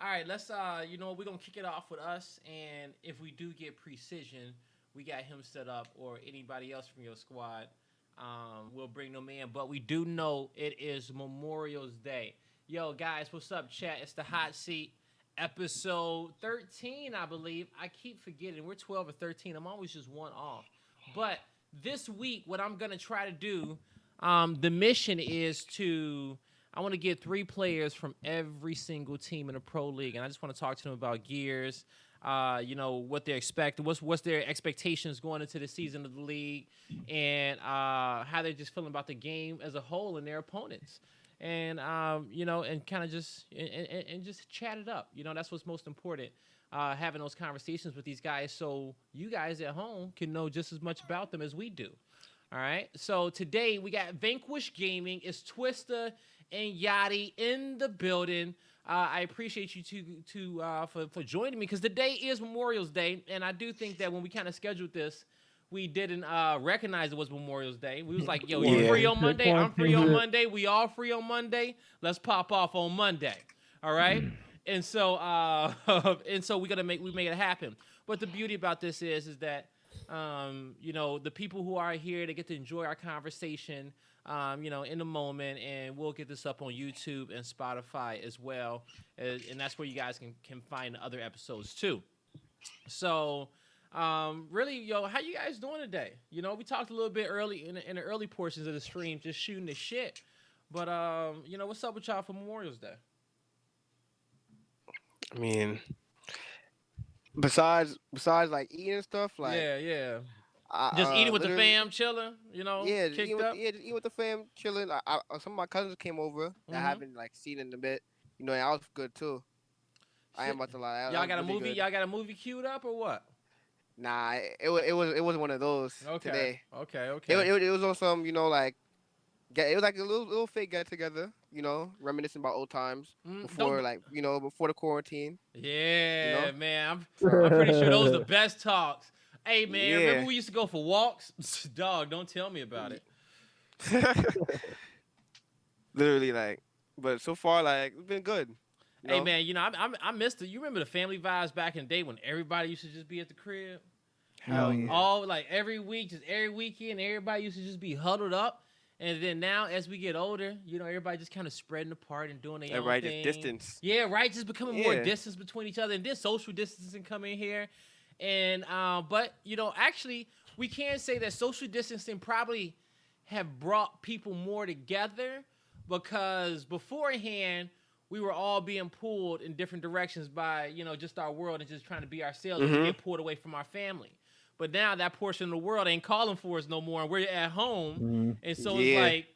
All right, let's we're gonna kick it off with us, and if we do get precision, we got him set up, or anybody else from your squad. We'll bring them in, but we do know it is Memorial's Day. Yo, guys, what's up, chat? It's the Hot Seat, episode 13, I believe. I keep forgetting we're 12 or 13. I'm always just one off. But this week, what I'm gonna try to do, the mission is to I want to get 3 players from every single team in the pro league, and I just want to talk to them about gears, what they're expecting, what's their expectations going into the season of the league, and how they're just feeling about the game as a whole and their opponents, and and kind of just and just chat it up. That's what's most important. Having those conversations with these guys, so you guys at home can know just as much about them as we do. All right. So today we got Vanquish Gaming. It's Twister and Yachty in the building. I appreciate you for joining me, because today is Memorial's Day, and I do think that when we kind of scheduled this, we didn't recognize it was Memorial's Day. We was like, yo, you free on Monday? I'm free on Monday. We all free on Monday. Let's pop off on Monday. All right. And so we made it happen. But the beauty about this is that the people who are here, they get to enjoy our conversation, in the moment, and we'll get this up on YouTube and Spotify as well, and that's where you guys can find the other episodes too. So, really, how you guys doing today? We talked a little bit early in the early portions of the stream, just shooting the shit. But what's up with y'all for Memorial's Day? I mean, besides like eating and stuff, like just eating with the fam, chilling, yeah, kicked up. just eating with the fam, chilling. Some of my cousins came over that I haven't like seen in a bit, and I was good too. I am about to lie. Y'all got a movie? Y'all got a movie queued up or what? Nah, it was one of those today. Okay. It was on some it was like a little fake get together, reminiscing about old times before before the quarantine. Yeah, man, I'm pretty sure those are the best talks. Hey, man, remember we used to go for walks? Dog, don't tell me about it. Literally, but so far, it's been good. Hey, man, I missed it. You remember the family vibes back in the day when everybody used to just be at the crib? Hell yeah. All every week, just every weekend, everybody used to just be huddled up. And then now, as we get older, everybody just kind of spreading apart and doing their own thing. Everybody just distance. Yeah, right. Just becoming more distance between each other, and then social distancing come in here. And but actually, we can say that social distancing probably have brought people more together, because beforehand we were all being pulled in different directions by just our world and just trying to be ourselves and get pulled away from our family. But now that portion of the world ain't calling for us no more, and we're at home, and so it's like,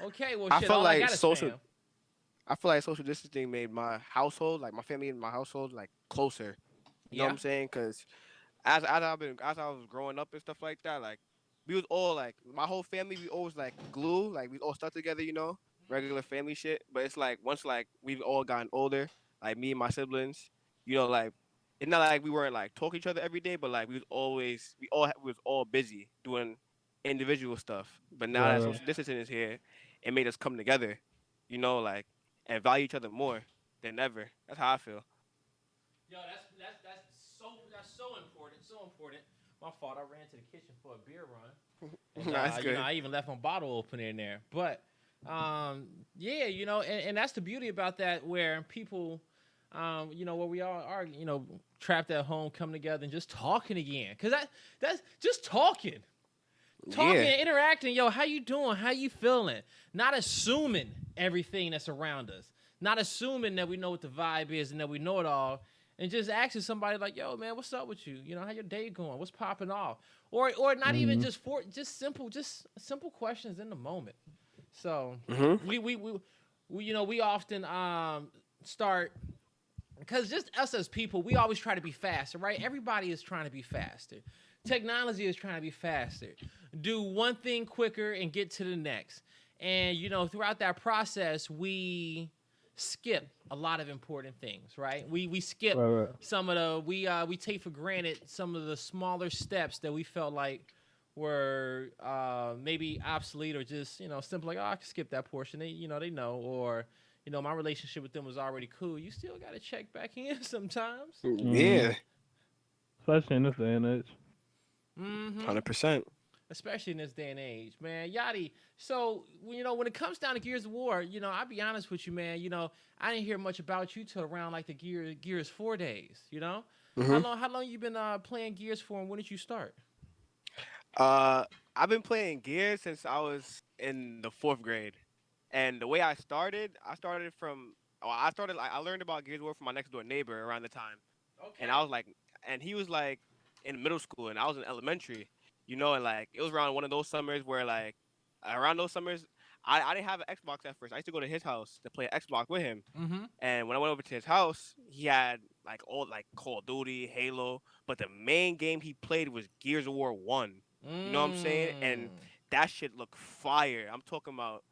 okay, well, I shit, feel all like I got is social. fam. I feel like social distancing made my household, my family and my household, closer. You know what I'm saying? Because as I was growing up and stuff like that, we was all my whole family, we always glue, we all stuck together, regular family shit. But it's once we've all gotten older, me and my siblings, it's not like we weren't talking to each other every day, but we was all busy doing individual stuff. But now that social distancing is here, it made us come together, and value each other more than ever. That's how I feel. Yo, that's so important, so important. My fault. I ran to the kitchen for a beer run. And, that's good. I even left my bottle open in there. But and that's the beauty about that, where people, where we all are, trapped at home, coming together and just talking again. Because that's just talking, interacting. Yo, how you doing? How you feeling? Not assuming everything that's around us. Not assuming that we know what the vibe is and that we know it all. And just asking somebody yo, man, what's up with you? How your day going? What's popping off? Or not even just simple questions in the moment. So we often start, because just us as people, we always try to be faster, right? Everybody is trying to be faster. Technology is trying to be faster. Do one thing quicker and get to the next. And throughout that process, we skip a lot of important things, right? We skip some of the we take for granted some of the smaller steps that we felt like were maybe obsolete, or just simple, I can skip that portion. They know, or my relationship with them was already cool. You still gotta check back in sometimes. Yeah. Especially in this day and age. 100%. Especially in this day and age, man. Yachty, so, when it comes down to Gears of War, I'll be honest with you, man. I didn't hear much about you till around like the Gears 4 days, How long you been playing Gears for, and when did you start? I've been playing Gears since I was in the 4th grade. And the way I started from, I learned about Gears of War from my next door neighbor around the time. Okay. And I was like, and he was like in middle school and I was in elementary, and like it was around one of those summers where like around those summers, I didn't have an Xbox at first. I used to go to his house to play Xbox with him. Mm-hmm. And when I went over to his house, he had like old like Call of Duty, Halo, but the main game he played was Gears of War 1. You know what I'm saying? And that shit looked fire. I'm talking about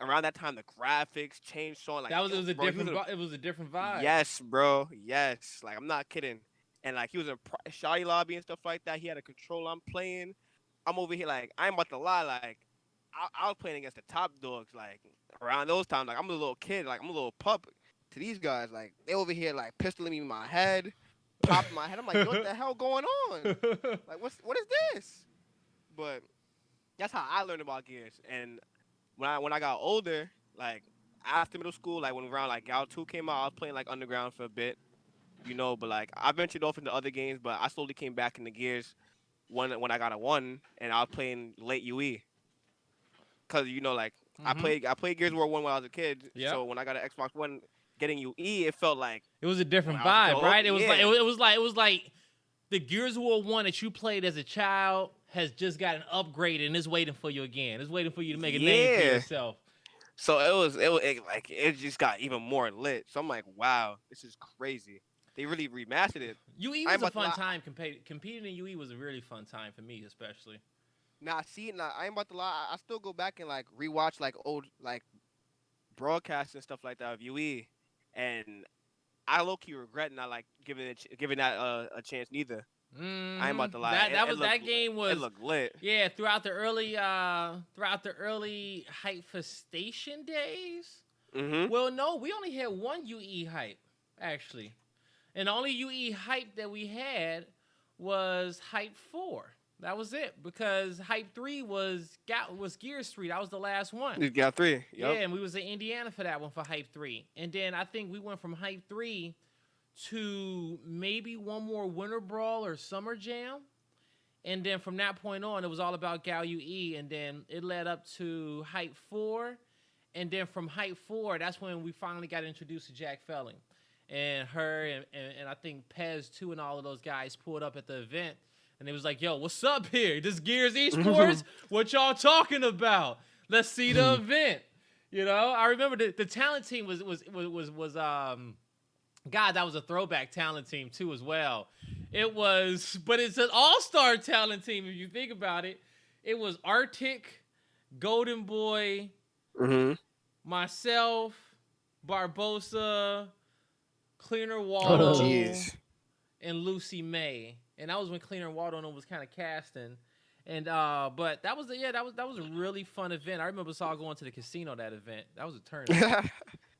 around that time the graphics changed so like it was a different vibe. Yes, bro. Yes. Like I'm not kidding. And like he was in Shoddy Lobby and stuff like that. He had a controller. I'm playing. I'm over here like I ain't about to lie. Like I was playing against the top dogs. Like around those times, like I'm a little kid. Like I'm a little pup to these guys. Like they over here like pistoling me in my head, popping my head. I'm like, what the hell going on? Like what is this? But that's how I learned about Gears. And when I got older, like after middle school, like when around like Gal 2 came out, I was playing like Underground for a bit. But like I ventured off into other games, but I slowly came back into Gears when I got a 1 and I was playing late UE. Cause like I played Gears of War 1 when I was a kid. Yep. So when I got an Xbox One getting UE, it felt like it was a different vibe, right? It was like the Gears of War 1 that you played as a child has just gotten upgraded and is waiting for you again. It's waiting for you to make a name for yourself. So it just got even more lit. So I'm like, wow, this is crazy. They really remastered it. UE was a fun time. Competing in UE was a really fun time for me, especially. I ain't about to lie. I still go back and like rewatch like old like broadcasts and stuff like that of UE, and I low key regret not like giving that a chance neither. I ain't about to lie. That game was. It looked lit. Yeah, throughout the early Hypefestation days. Mm-hmm. Well, no, we only had one UE hype actually. And the only UE hype that we had was Hype 4. That was it, because Hype 3 was Gears 3. That was the last one. You got 3. Yep. Yeah, and we was in Indiana for that one for Hype 3. And then I think we went from Hype 3 to maybe one more Winter Brawl or Summer Jam. And then from that point on, it was all about Gal UE. And then it led up to Hype 4. And then from Hype 4, that's when we finally got introduced to Jack Felling. And her and I think Pez too and all of those guys pulled up at the event, and they was like, "Yo, what's up here? This Gears Esports? What y'all talking about? Let's see the event." I remember the talent team was God, that was a throwback talent team too as well. But it's an all-star talent team if you think about it. It was Arctic, Golden Boy, myself, Barbosa, Cleaner Waldo, and Lucy May, and that was when Cleaner Waldo was kind of casting, and but that was a really fun event. I remember us all going to the casino that event. That was a tournament.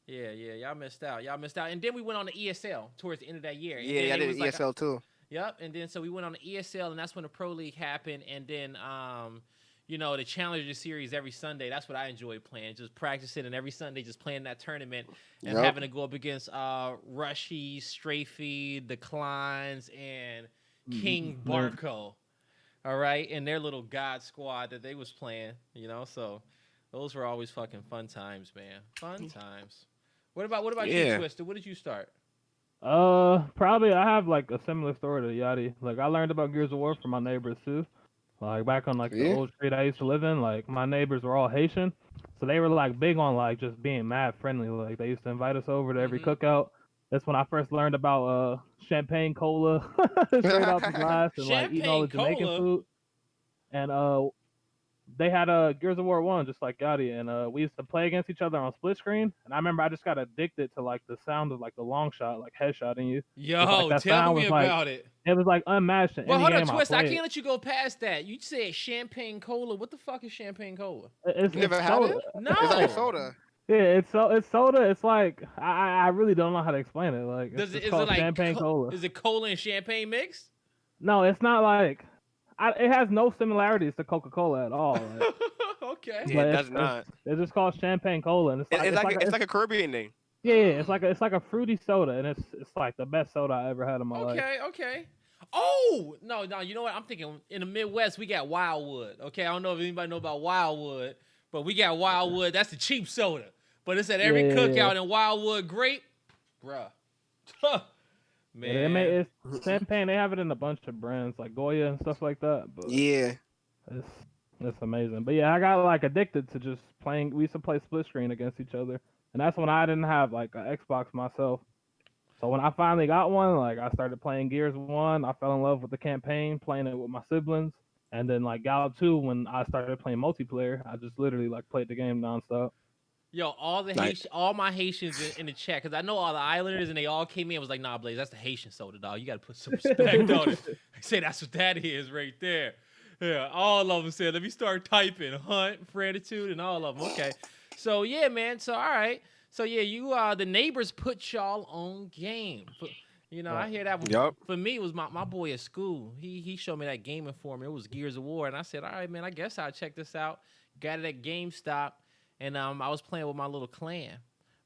yeah, y'all missed out. And then we went on the ESL towards the end of that year. Yeah, I did ESL too. Yep, and then so we went on the ESL, and that's when the Pro League happened, and then the Challenger Series every Sunday. That's what I enjoy playing. Just practicing, and every Sunday just playing that tournament and having to go up against Rushy, Strafey, the Kleins, and King Barco. All right, and their little God squad that they was playing. So those were always fucking fun times, man. Fun times. What about you, Twister? What did you start? Probably I have like a similar story to Yachty. Like I learned about Gears of War from my neighbors too. Like back on like the old street I used to live in, like my neighbors were all Haitian, so they were like big on like just being mad friendly. Like they used to invite us over to every cookout. That's when I first learned about champagne cola straight out the glass and like eating all the Jamaican food. And they had Gears of War 1 just like Gotti, and we used to play against each other on split screen. And I remember I just got addicted to like the sound of like the long shot, like headshotting you. Yo, tell me about it. It was like unmatched. Well, hold on, Twist. I can't let you go past that. You said champagne cola. What the fuck is champagne cola? You never had it? No. It's like soda. Yeah, it's soda. It's like I really don't know how to explain it. Like it's Does it just is it called like champagne cola. is it cola and champagne mixed? No, it's not like it has no similarities to Coca Cola at all. Like, Okay. Yeah, but it does not. it's just called champagne cola, and It's like a Caribbean thing. yeah, it's like a fruity soda, and it's like the best soda I ever had in my life. Okay. Oh no, you know what? I'm thinking in the Midwest we got Wildwood. Okay, I don't know if anybody know about Wildwood, but we got Wildwood. That's the cheap soda, but it's at every cookout in Wildwood. Grape, bruh. Man, they make it's champagne. They have it in a bunch of brands like Goya and stuff like that. But Yeah. it's it's amazing. But yeah, I got like addicted to just playing. We used to play split screen against each other, and that's when I didn't have like an Xbox myself. So when I finally got one, like I started playing Gears 1. I fell in love with the campaign, playing it with my siblings, and then like Gal 2, when I started playing multiplayer, I just literally like played the game nonstop. Yo, all my Haitians in the chat, because I know all the Islanders, and they all came in and was like, nah, Blaze, that's the Haitian soda, dog. You got to put some respect on it. I say that's what that is right there. Yeah, all of them said, let me start typing. Hunt, Fratitude, and all of them. Okay. So, yeah, man. So, all right. So, yeah, you the neighbors put y'all on game. You know, I hear that. Yep. For me, it was my boy at school. He showed me that gaming for me. It was Gears of War. And I said, all right, man, I guess I'll check this out. Got it at GameStop. And I was playing with my little clan,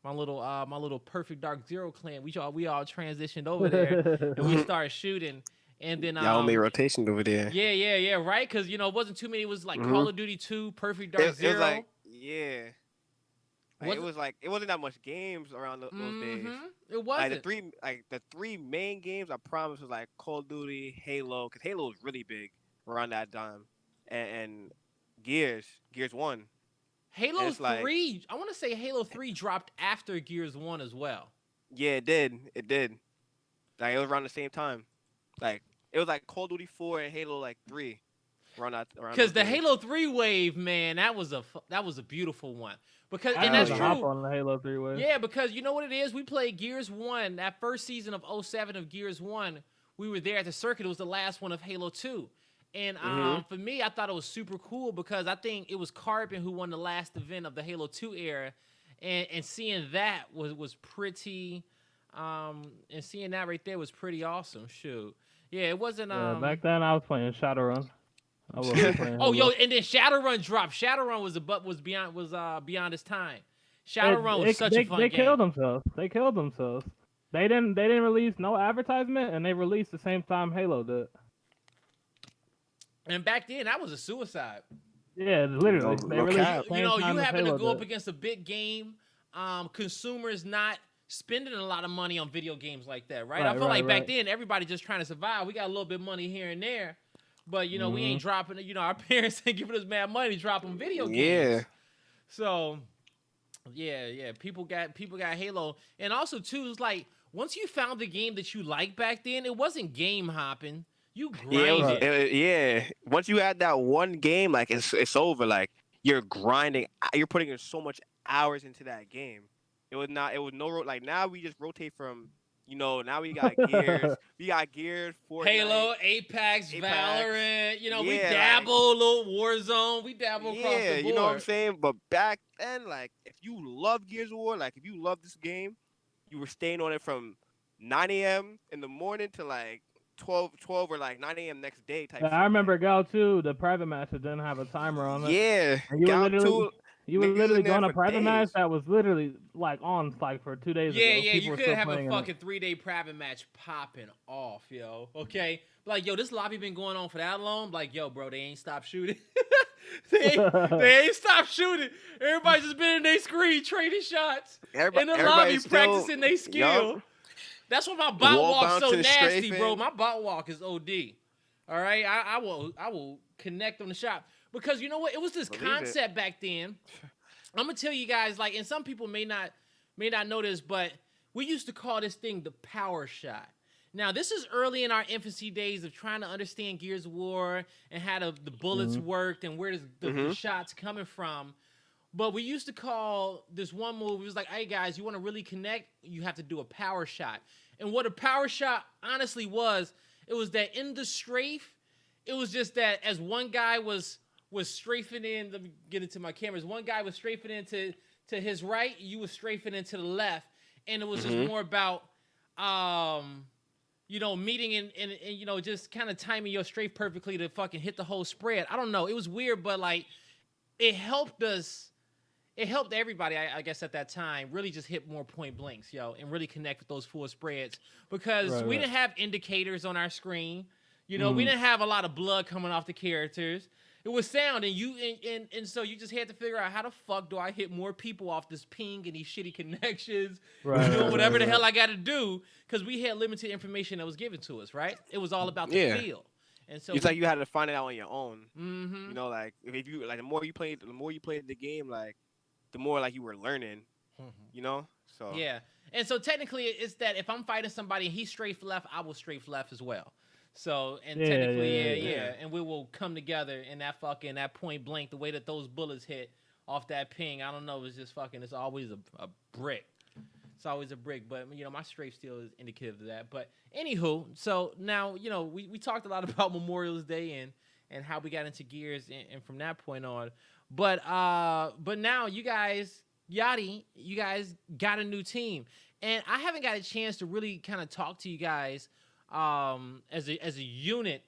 my little Perfect Dark Zero clan. We all transitioned over there, and we started shooting. And then Y'all made rotation over there. Yeah, right. Because it wasn't too many. It was like Call of Duty 2, Perfect Dark Zero. It was like it wasn't that much games around those days. It wasn't. The three main games I promise was like Call of Duty, Halo, because Halo was really big around that time, and Gears 1. Halo 3, I want to say Halo 3 dropped after Gears 1 as well. Yeah, it did. Like, it was around the same time. Like, it was like Call of Duty 4 and Halo, 3. Because the Halo 3 wave, man, that was a beautiful one. Because and that's true. Hop on the Halo 3 wave. Yeah, because you know what it is? We played Gears 1, that first season of 07 of Gears 1. We were there at the circuit. It was the last one of Halo 2. And for me, I thought it was super cool because I think it was Carbon who won the last event of the Halo 2 era. And seeing that was pretty and seeing that right there was pretty awesome. Shoot. Yeah, it wasn't back then I was playing Shadowrun. I wasn't playing Oh, Halo. yo, and then Shadowrun dropped. Shadowrun was beyond its time. Shadowrun was such a fun game. They killed themselves. They didn't release no advertisement, and they released the same time Halo did. And back then, that was a suicide. Yeah, literally. You having to go up against a big game, consumers not spending a lot of money on video games like that, right? I feel like back then, everybody just trying to survive. We got a little bit of money here and there, but, we ain't dropping, our parents ain't giving us mad money dropping video games. Yeah. So, yeah, people got Halo. And also, too, it's like, once you found the game that you liked back then, it wasn't game hopping. You grinded. Once you had that one game, like it's over. Like you're grinding. You're putting in so much hours into that game. It was like now we just rotate from. Now we got Gears. We got Gears, Fortnite, Halo, Apex, Valorant. We dabble a little Warzone. We dabble across the board. You know what I'm saying? But back then, like if you love Gears of War, like if you love this game, you were staying on it from 9 a.m. in the morning to like 12 or like 9 a.m. next day type. I remember Gal 2, the private match that didn't have a timer on it. Yeah, you were literally going to private match that was literally like on like for 2 days. Yeah, you could have a fucking 3-day private match popping off, yo. Okay, like yo, this lobby been going on for that long. Like yo, bro, they ain't stopped shooting. they ain't stopped shooting. Everybody just been in their screen trading shots in the lobby practicing their skill. Yep. That's why my bot walk's so nasty, bro. My bot walk is OD. All right, I will connect on the shop because you know what? It was this concept back then. I'm gonna tell you guys, like, and some people may not know this, but we used to call this thing the power shot. Now, this is early in our infancy days of trying to understand Gears of War and how the bullets worked and where the shots coming from. But we used to call this one move, it was like, hey, guys, you want to really connect? You have to do a power shot. And what a power shot honestly was, it was that in the strafe, it was just that as one guy was strafing in, let me get into my cameras, one guy was strafing in to to his right, you was strafing into the left, and it was just Mhm. more about meeting and just kind of timing your strafe perfectly to fucking hit the whole spread. I don't know. It was weird, but like it helped us. It helped everybody, I guess, at that time, really just hit more point blanks, and really connect with those full spreads because we didn't have indicators on our screen. We didn't have a lot of blood coming off the characters. It was sound, and so you just had to figure out how the fuck do I hit more people off this ping and these shitty connections, doing whatever the hell I got to do because we had limited information that was given to us, right? It was all about the field. And so it's like you had to find it out on your own. Mm-hmm. Like if you like the more you played the game, like the more like you were learning. So yeah. And so technically, it's that if I'm fighting somebody and he strafe left, I will strafe left as well. So technically, and we will come together in that point blank. The way that those bullets hit off that ping, I don't know. It's just fucking. It's always a brick. It's always a brick, but my strafe still is indicative of that. But anywho, so now we talked a lot about Memorial's Day and how we got into Gears and from that point on. But now you guys, Yachty, you guys got a new team, and I haven't got a chance to really kind of talk to you guys as a unit,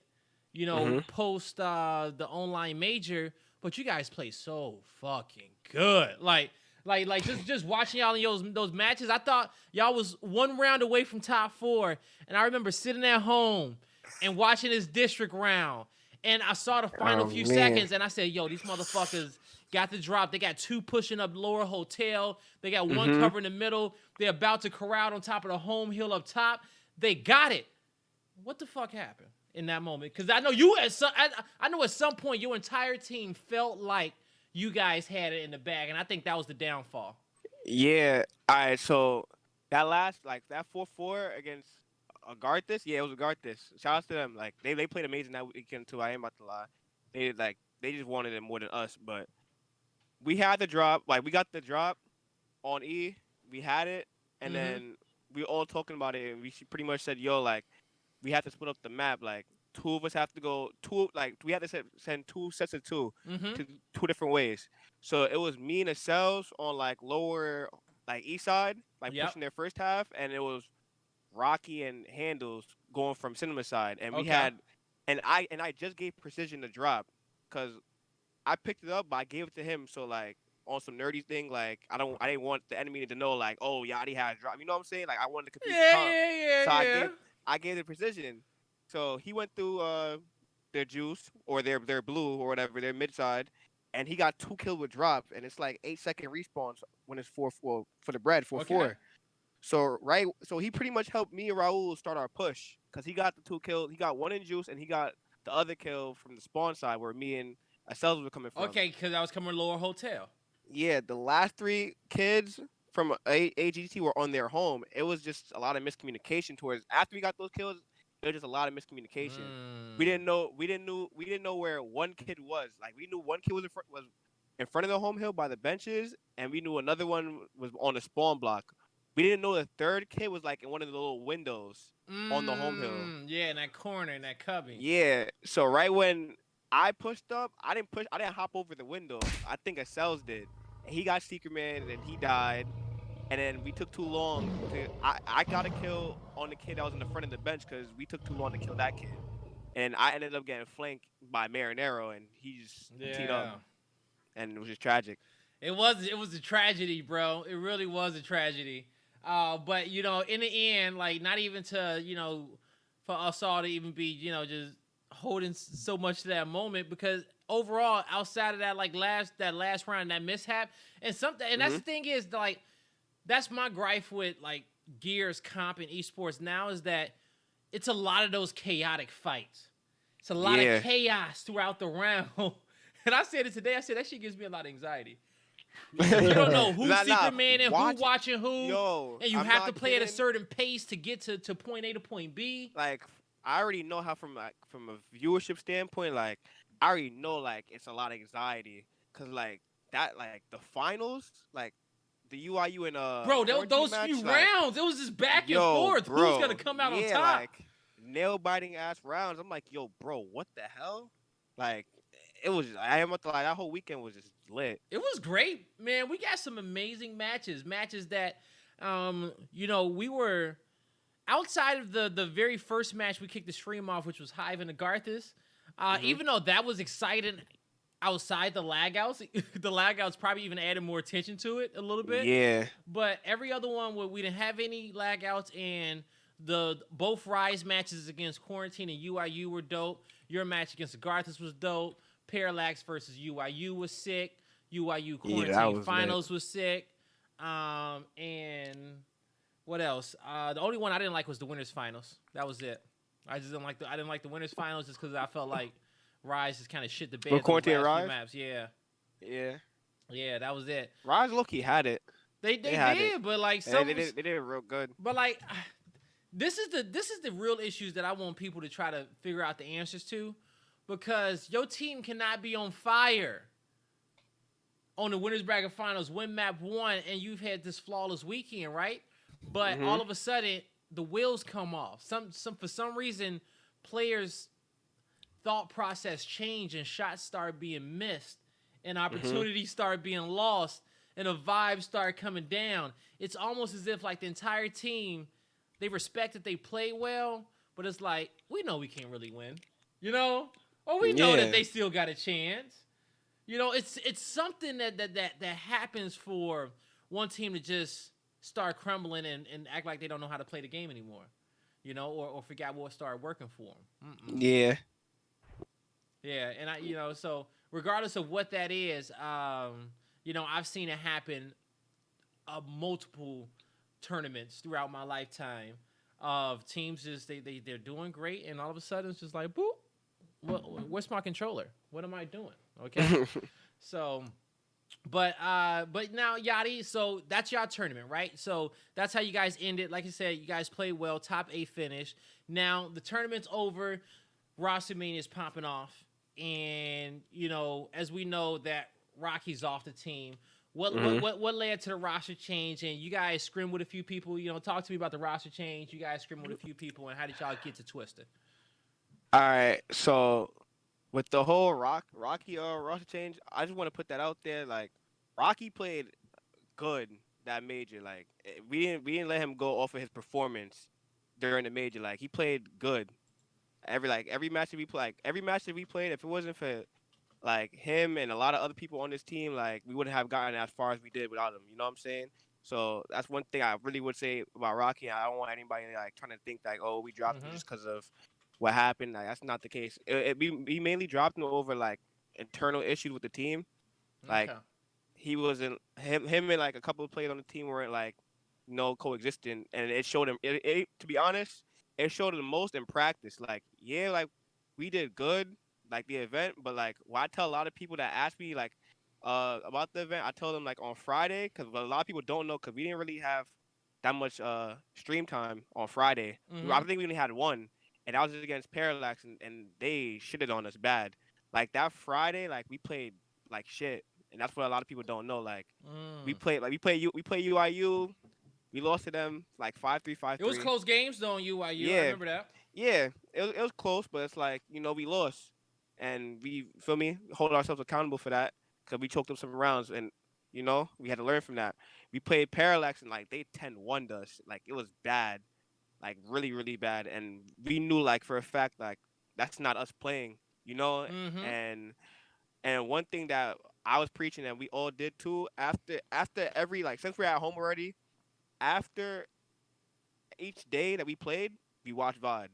post the online major. But you guys play so fucking good, like just watching y'all in those matches. I thought y'all was one round away from top 4, and I remember sitting at home and watching this district round. And I saw the final few seconds, and I said, yo, these motherfuckers got the drop. They got 2 pushing up lower hotel. They got 1 cover in the middle. They're about to corral on top of the home hill up top. They got it. What the fuck happened in that moment? Because I know I know at some point your entire team felt like you guys had it in the bag, and I think that was the downfall. Yeah. All right. So that last, that 4-4 against Garthis, it was Garthis. Shout out to them. Like they played amazing that weekend too. I ain't about to lie. They just wanted it more than us. But we had the drop. Like we got the drop on E. We had it, and then we all talking about it, and we pretty much said, yo, like we have to split up the map. Like 2 of us have to go we had to send 2 sets of 2 to 2 different ways. So it was me and the cells on lower east side, pushing their first half, and it was Rocky and Handles going from cinema side, and we had, and I just gave Precision the drop because I picked it up, but I gave it to him. So on some nerdy thing, I didn't want the enemy to know oh Yachty had a drop. You know what I'm saying? I wanted to complete the comp. So I gave the Precision. So he went through their juice or their blue or whatever, their mid side, and he got 2 kills with drop, and it's 8-second respawns when it's 4-4 for the bread 4-4. So he pretty much helped me and Raul start our push because he got the 2 kills. He got 1 in juice, and he got the other kill from the spawn side where me and ourselves were coming from. Okay, because I was coming lower hotel. Yeah, the last 3 kids from AGT were on their home. It was just a lot of miscommunication towards after we got those kills. It was just a lot of miscommunication. We didn't know where 1 kid was. We knew 1 kid was in front of the home hill by the benches, and we knew another one was on the spawn block. We didn't know the 3rd kid was in one of the little windows on the home hill. Yeah, in that corner, in that cubby. Yeah. So right when I pushed up, I didn't hop over the window. I think Cells did. And he got Secret Man, and then he died. And then we took too long I got a kill on the kid that was in the front of the bench because we took too long to kill that kid. And I ended up getting flanked by Marinero, and he just teed up. And it was just tragic. It was a tragedy, bro. It really was a tragedy. But in the end, not even to for us all to even be just holding so much to that moment, because overall, outside of that last round, that mishap and something, and that's the thing is that's my gripe with Gears comp and esports now is that it's a lot of those chaotic fights. It's a lot of chaos throughout the round. And I said it today. I said that shit gives me a lot of anxiety. You don't know who's Secret Man and who watching who, and you have to play at a certain pace to get to point A to point B. I already know how from a viewership standpoint, I already know it's a lot of anxiety because the finals, the UIU and bro, those match, few rounds, it was just back and forth. Bro, who's gonna come out on top? Nail biting ass rounds. I'm yo, bro, what the hell? it was. I am like that whole weekend was just lit. It was great, man. We got some amazing matches that, we were outside of the very first match we kicked the stream off, which was Hive and Agarthus. Even though that was exciting, outside the lag outs, the lag outs probably even added more attention to it a little bit. Yeah. But every other one where we didn't have any lag outs, and the both Rise matches against Quarantine and UIU were dope. Your match against Agarthus was dope. Parallax versus UIU was sick. UIU Quarantine Finals was sick. And what else? The only one I didn't like was the Winners Finals. That was it. I didn't like the Winners Finals just because I felt like Rise just kind of shit the bed. Quarantine Rise? Maps. Yeah. Yeah. Yeah, that was it. Rise low-key had it. They did, but like they did it real good. But like, this is the real issues that I want people to try to figure out the answers to, because your team cannot be on fire on the Winners Bracket Finals, win map 1, and you've had this flawless weekend, right? But all of a sudden, the wheels come off. For some reason, players' thought process change and shots start being missed, and opportunities start being lost, and the vibes start coming down. It's almost as if like the entire team, they respect that they play well, but it's like, we know we can't really win, or we know that they still got a chance. It's something that happens for one team to just start crumbling and act like they don't know how to play the game anymore, or forget what started working for them. Yeah. Yeah, and so regardless of what that is, I've seen it happen multiple tournaments throughout my lifetime of teams just they're doing great, and all of a sudden it's just like, boop, where's my controller? What am I doing? Okay. So, but now Yachty, so that's your tournament, right? So that's how you guys ended. Like I said, you guys played well, top 8 finish. Now the tournament's over, roster mania is popping off, and as we know that Rocky's off the team. What led to the roster change? And you guys scrimmed with a few people. Talk to me about the roster change. You guys scrimmed with a few people, and how did y'all get to Twisted? All right, so with the whole Rocky roster change, I just want to put that out there. Like, Rocky played good that major. Like, we didn't let him go off of his performance during the major. Like, he played good. Every match that we played, if it wasn't for like him and a lot of other people on this team, like, we wouldn't have gotten as far as we did without him. You know what I'm saying? So that's one thing I really would say about Rocky. I don't want anybody like trying to think like, oh, we dropped him just because of what happened. Like, that's not the case. We mainly dropped him over like internal issues with the team. Like, he wasn't him and like a couple of players on the team weren't like coexisting, and it showed him. It to be honest, it showed him the most in practice. Like, yeah, like we did good, like the event, but like what I tell a lot of people that ask me like about the event, I tell them like on Friday, because a lot of people don't know, because we didn't really have that much stream time on Friday. I think we only had one, and that was just against Parallax, and they shitted on us bad. Like, that Friday, like, we played like shit, and that's what a lot of people don't know. Like, we played UIU, we lost to them like 5-3, 5-3. It was close games though on UIU. Yeah. I remember that. Yeah, it was close, but it's like, we lost, and we hold ourselves accountable for that, because we choked up some rounds, and we had to learn from that. We played Parallax, and like they 10-1'd us. Like, it was bad, like really, really bad, and we knew like for a fact like that's not us playing, And one thing that I was preaching, and we all did too, after every, like, since we're at home already, after each day that we played, we watched VOD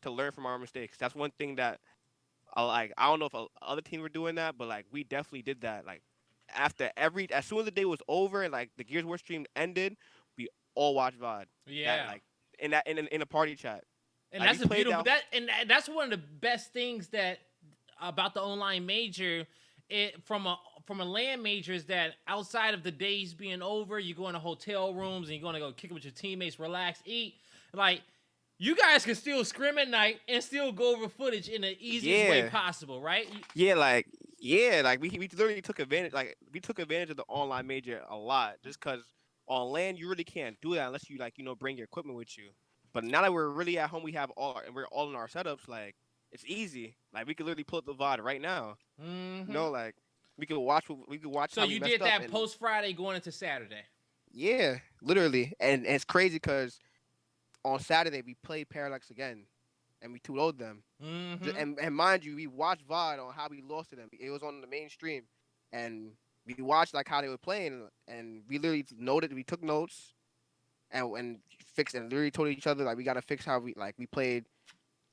to learn from our mistakes. That's one thing that I don't know if other teams were doing that, but like we definitely did that. Like, as soon as the day was over and like the Gears War stream ended, we all watched VOD. Yeah. In a party chat. And like, that's a beautiful that's one of the best things that about the online major. From a LAN major is that outside of the days being over, you go into hotel rooms and you're going to go kick it with your teammates, relax, eat. Like, you guys can still scrim at night and still go over footage in the easiest way possible, right? Like we literally took advantage. Like, we took advantage of the online major a lot, just because on LAN you really can't do that unless you bring your equipment with you. But now that we're really at home, we're all in our setups. Like, it's easy. Like we could literally pull up the VOD right now. Mm-hmm. You know, like we could watch. So how we you messed did up that and, post Friday going into Saturday. Yeah, literally, and it's crazy because on Saturday we played Parallax again, and we 2-0'd them. Mm-hmm. And mind you, we watched VOD on how we lost to them. It was on the main stream, and we watched like how they were playing, and we literally noted. We took notes, and fixed and literally told each other like we gotta fix how we played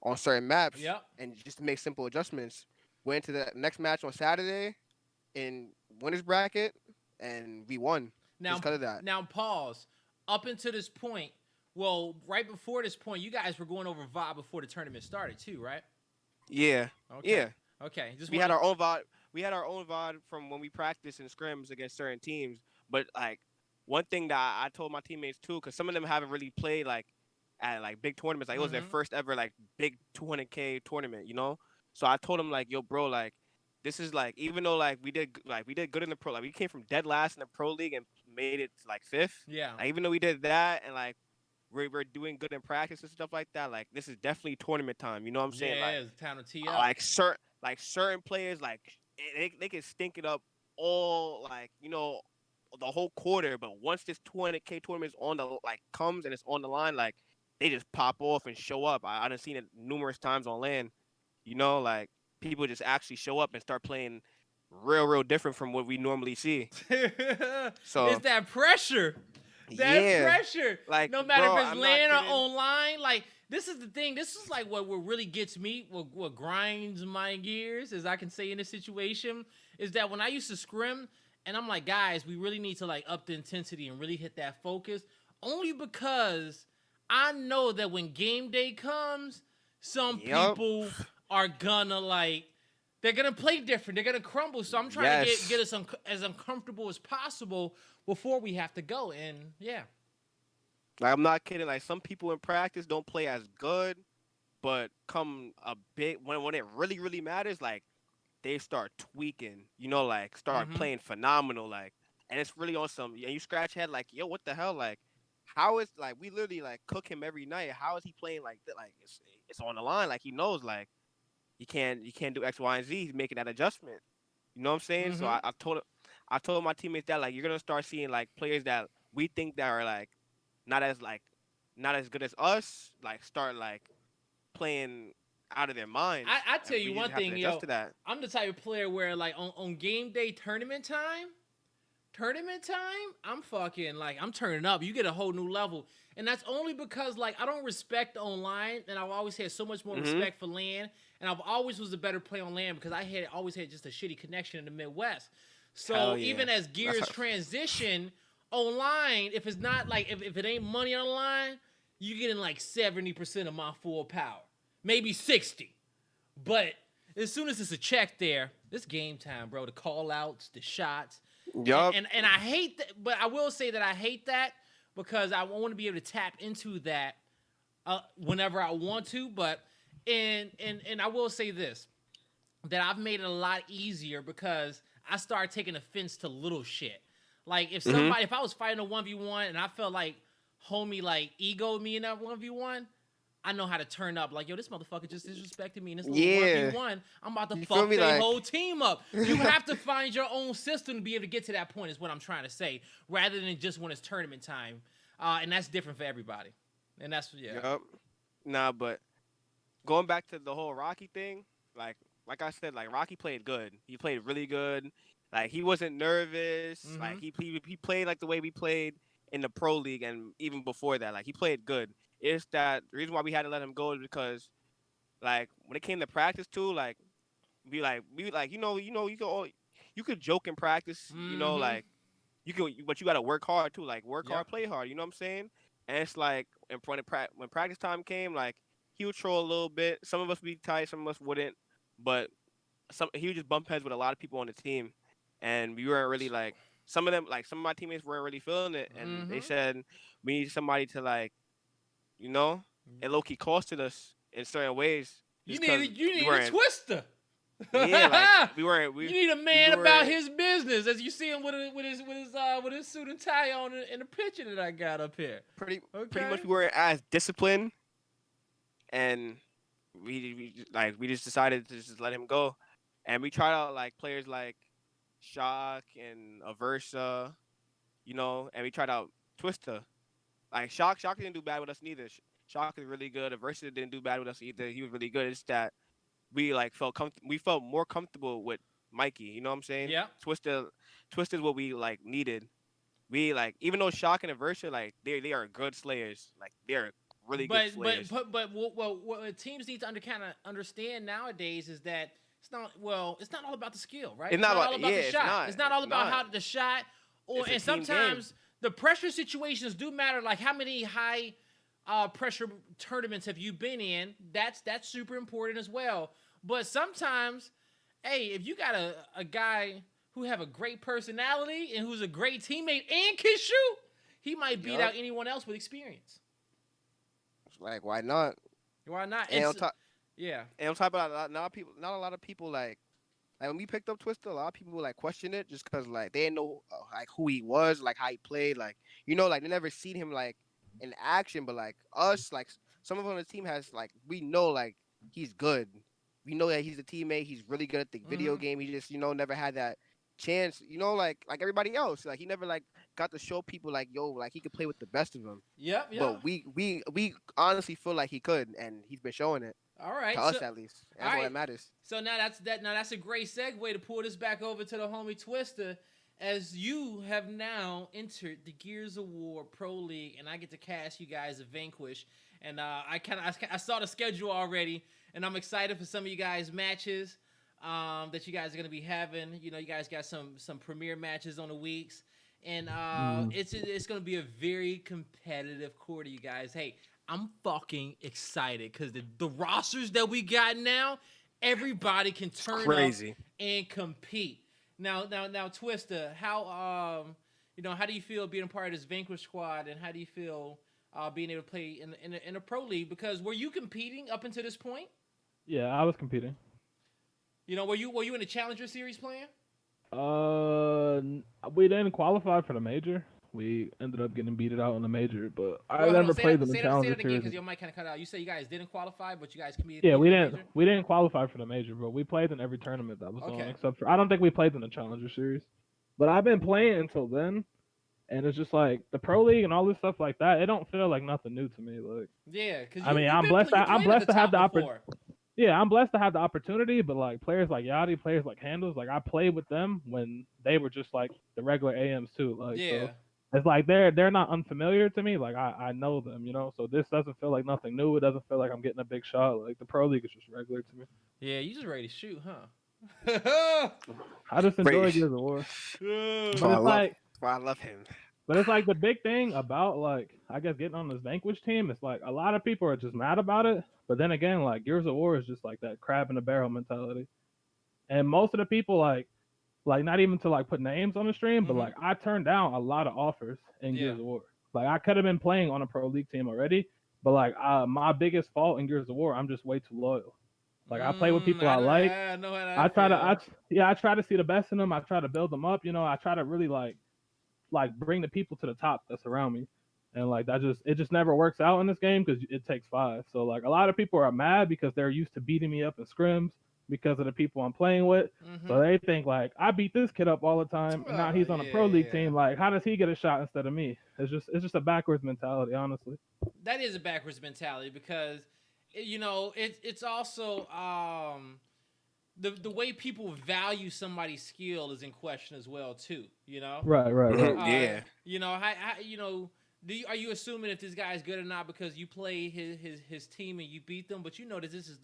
on certain maps, Yep. and just to make simple adjustments. Went to the next match on Saturday in winners bracket, and we won. Now, just because of that. Now, pause. Up until this point, well, right before this point, you guys were going over VOD before the tournament started too, right? Yeah. Okay. Yeah. Okay. We had our own VOD. We had our own VOD from when we practiced in scrims against certain teams. But like one thing that I told my teammates too, because some of them haven't really played like at like big tournaments. Like it was their first ever like big 200K tournament, you know. So I told them like, yo, bro, like this is like even though like we did good in the pro, like we came from dead last in the pro league and made it like 5th. Yeah. Like, even though we did that and like we're doing good in practice and stuff like that, like this is definitely tournament time. You know what I'm saying? Yeah, Like it's time to tee up. Certain players like they can stink it up all like the whole quarter, but once this 200K tournament is on the comes and it's on the line, like they just pop off and show up. I done seen it numerous times on LAN. You know, like people just actually show up and start playing real different from what we normally see. So it's that pressure. That pressure. Like no matter bro, if it's I'm LAN or not kidding. online, like this is the thing. This is like what really gets me, what grinds my gears, as I can say in this situation, is that when I used to scrim and I'm like, guys, we really need to like up the intensity and really hit that focus, only because I know that when game day comes, some people are gonna they're gonna play different. They're gonna crumble. So I'm trying to get us as uncomfortable as possible before we have to go. And yeah, like I'm not kidding. Like some people in practice don't play as good, but come a bit when it really matters, like they start tweaking. You know, like start playing phenomenal. Like, and it's really on some. And you scratch your head like, yo, what the hell? Like, how is like we literally like cook him every night? How is he playing like that? Like it's on the line. Like he knows like. You can't do X, Y, and Z. He's making that adjustment. You know what I'm saying? So I told my teammates that like you're gonna start seeing like players that we think that are like not as good as us, like start like playing out of their minds. I tell you one thing, yo, that. I'm the type of player where like on game day tournament time, I'm fucking like I'm turning up. You get a whole new level. And that's only because like I don't respect online, and I've always had so much more respect for LAN, and I've always was a better player on LAN because I always had just a shitty connection in the Midwest. So even as gears transition online, if it's not like if it ain't money on the line, you getting like 70% of my full power, maybe 60. But as soon as it's a check there, it's game time, bro. The call outs, the shots. Yup. And I hate that, but I will say that I hate that. Because I want to be able to tap into that whenever I want to, but and I will say this, that I've made it a lot easier because I started taking offense to little shit. Like if if I was fighting a 1v1 and I felt like homie like egoed me in that 1v1, I know how to turn up. Like, yo, this motherfucker just disrespected me in this little 1v1. I'm about to fuck their whole team up. You have to find your own system to be able to get to that point is what I'm trying to say, rather than just when it's tournament time. And that's different for everybody. And that's, Yep. Nah, but going back to the whole Rocky thing, like I said, like Rocky played good. He played really good. Like he wasn't nervous. Like he played like the way we played in the pro league and even before that. Like he played good. It's that the reason why we had to let him go is because, like, when it came to practice too, like, we you could joke in practice, you know, like, but you gotta work hard too, like, work hard, play hard, you know what I'm saying? And it's like, when practice time came, like, he would troll a little bit. Some of us would be tight, some of us wouldn't, but he would just bump heads with a lot of people on the team, and we weren't really like, some of my teammates weren't really feeling it, and they said we need somebody to like. You know, it low-key costed us in certain ways. You need a twister. Yeah, like you need a man about his business, as you see him with his suit and tie on in the picture that I got up here. Pretty much we weren't as disciplined, and we just decided to just let him go, and we tried out like players like Shock and Aversa, and we tried out Twister. Like Shock didn't do bad with us neither. Shock is really good. Aversa didn't do bad with us either. He was really good. It's that we like we felt more comfortable with Mikey. You know what I'm saying? Yeah. Twister's what we like needed. We like even though Shock and Aversa like they are good slayers. Like they're really good slayers. But what teams need to kind of understand nowadays is that it's not all about the skill, right? It's not all about the shot. It's not all about how the shot. And team sometimes the pressure situations do matter. Like how many high pressure tournaments have you been in? That's super important as well. But sometimes, hey, if you got a guy who have a great personality and who's a great teammate and can shoot, he might beat out anyone else with experience. Like why not? Why not? And on top of that, not a lot of people like when we picked up Twister, a lot of people like question it just because like they didn't know like who he was, like how he played, like like they never seen him like in action. But like us, like some of us on the team has like we know like he's good. We know that he's a teammate. He's really good at the video game. He just never had that chance. Like everybody else. Like he never like got to show people like like he could play with the best of them. Yep. But we honestly feel like he could, and he's been showing it. All right, to us at least. That's all that matters. So now that's a great segue to pull this back over to the homie Twister, as you have now entered the Gears of War Pro League, and I get to cast you guys a Vanquish. And I saw the schedule already, and I'm excited for some of you guys' matches that you guys are gonna be having. You guys got some premier matches on the weeks, and it's gonna be a very competitive quarter, you guys. Hey, I'm fucking excited because the rosters that we got now, everybody can turn up and compete. Now, Twister, how how do you feel being a part of this Vanquish squad, and how do you feel being able to play in a pro league? Because were you competing up until this point? Yeah, I was competing. Were you in the Challenger Series playing? We didn't qualify for the major. We ended up getting beated out in the major, but I never played in the Challenger Series. Because your mic kind of cut out. You say you guys didn't qualify, but you guys competed. Yeah, we didn't qualify for the major, but we played in every tournament that was on, except for I don't think we played in the Challenger Series. But I've been playing until then, and it's just like the pro league and all this stuff like that. It don't feel like nothing new to me. Like because I'm blessed to have the opportunity. Yeah, I'm blessed to have the opportunity, but like players like Yachty, players like Handles, like I played with them when they were just like the regular AMs too. Like so it's like they're not unfamiliar to me. Like I know them, So this doesn't feel like nothing new. It doesn't feel like I'm getting a big shot. Like the pro league is just regular to me. Yeah, you just ready to shoot, huh? I just enjoy Gears of War. I love him. But it's like the big thing about like I guess getting on this Vanquish team. It's like a lot of people are just mad about it. But then again, like Gears of War is just like that crab in the barrel mentality. And most of the people like not even to like put names on the stream, but like I turned down a lot of offers in Gears of War. Like I could have been playing on a pro league team already, but like my biggest fault in Gears of War, I'm just way too loyal. Like I play with people I like. I try to see the best in them. I try to build them up. I try to really like bring the people to the top that's around me. And like it just never works out in this game because it takes 5. So like a lot of people are mad because they're used to beating me up in scrims because of the people I'm playing with. So they think like I beat this kid up all the time and now he's on a pro league team. Like how does he get a shot instead of me? It's just a backwards mentality, honestly. That is a backwards mentality because it's also the way people value somebody's skill is in question as well too. Right. Are you assuming if this guy is good or not because you play his team and you beat them, but that this is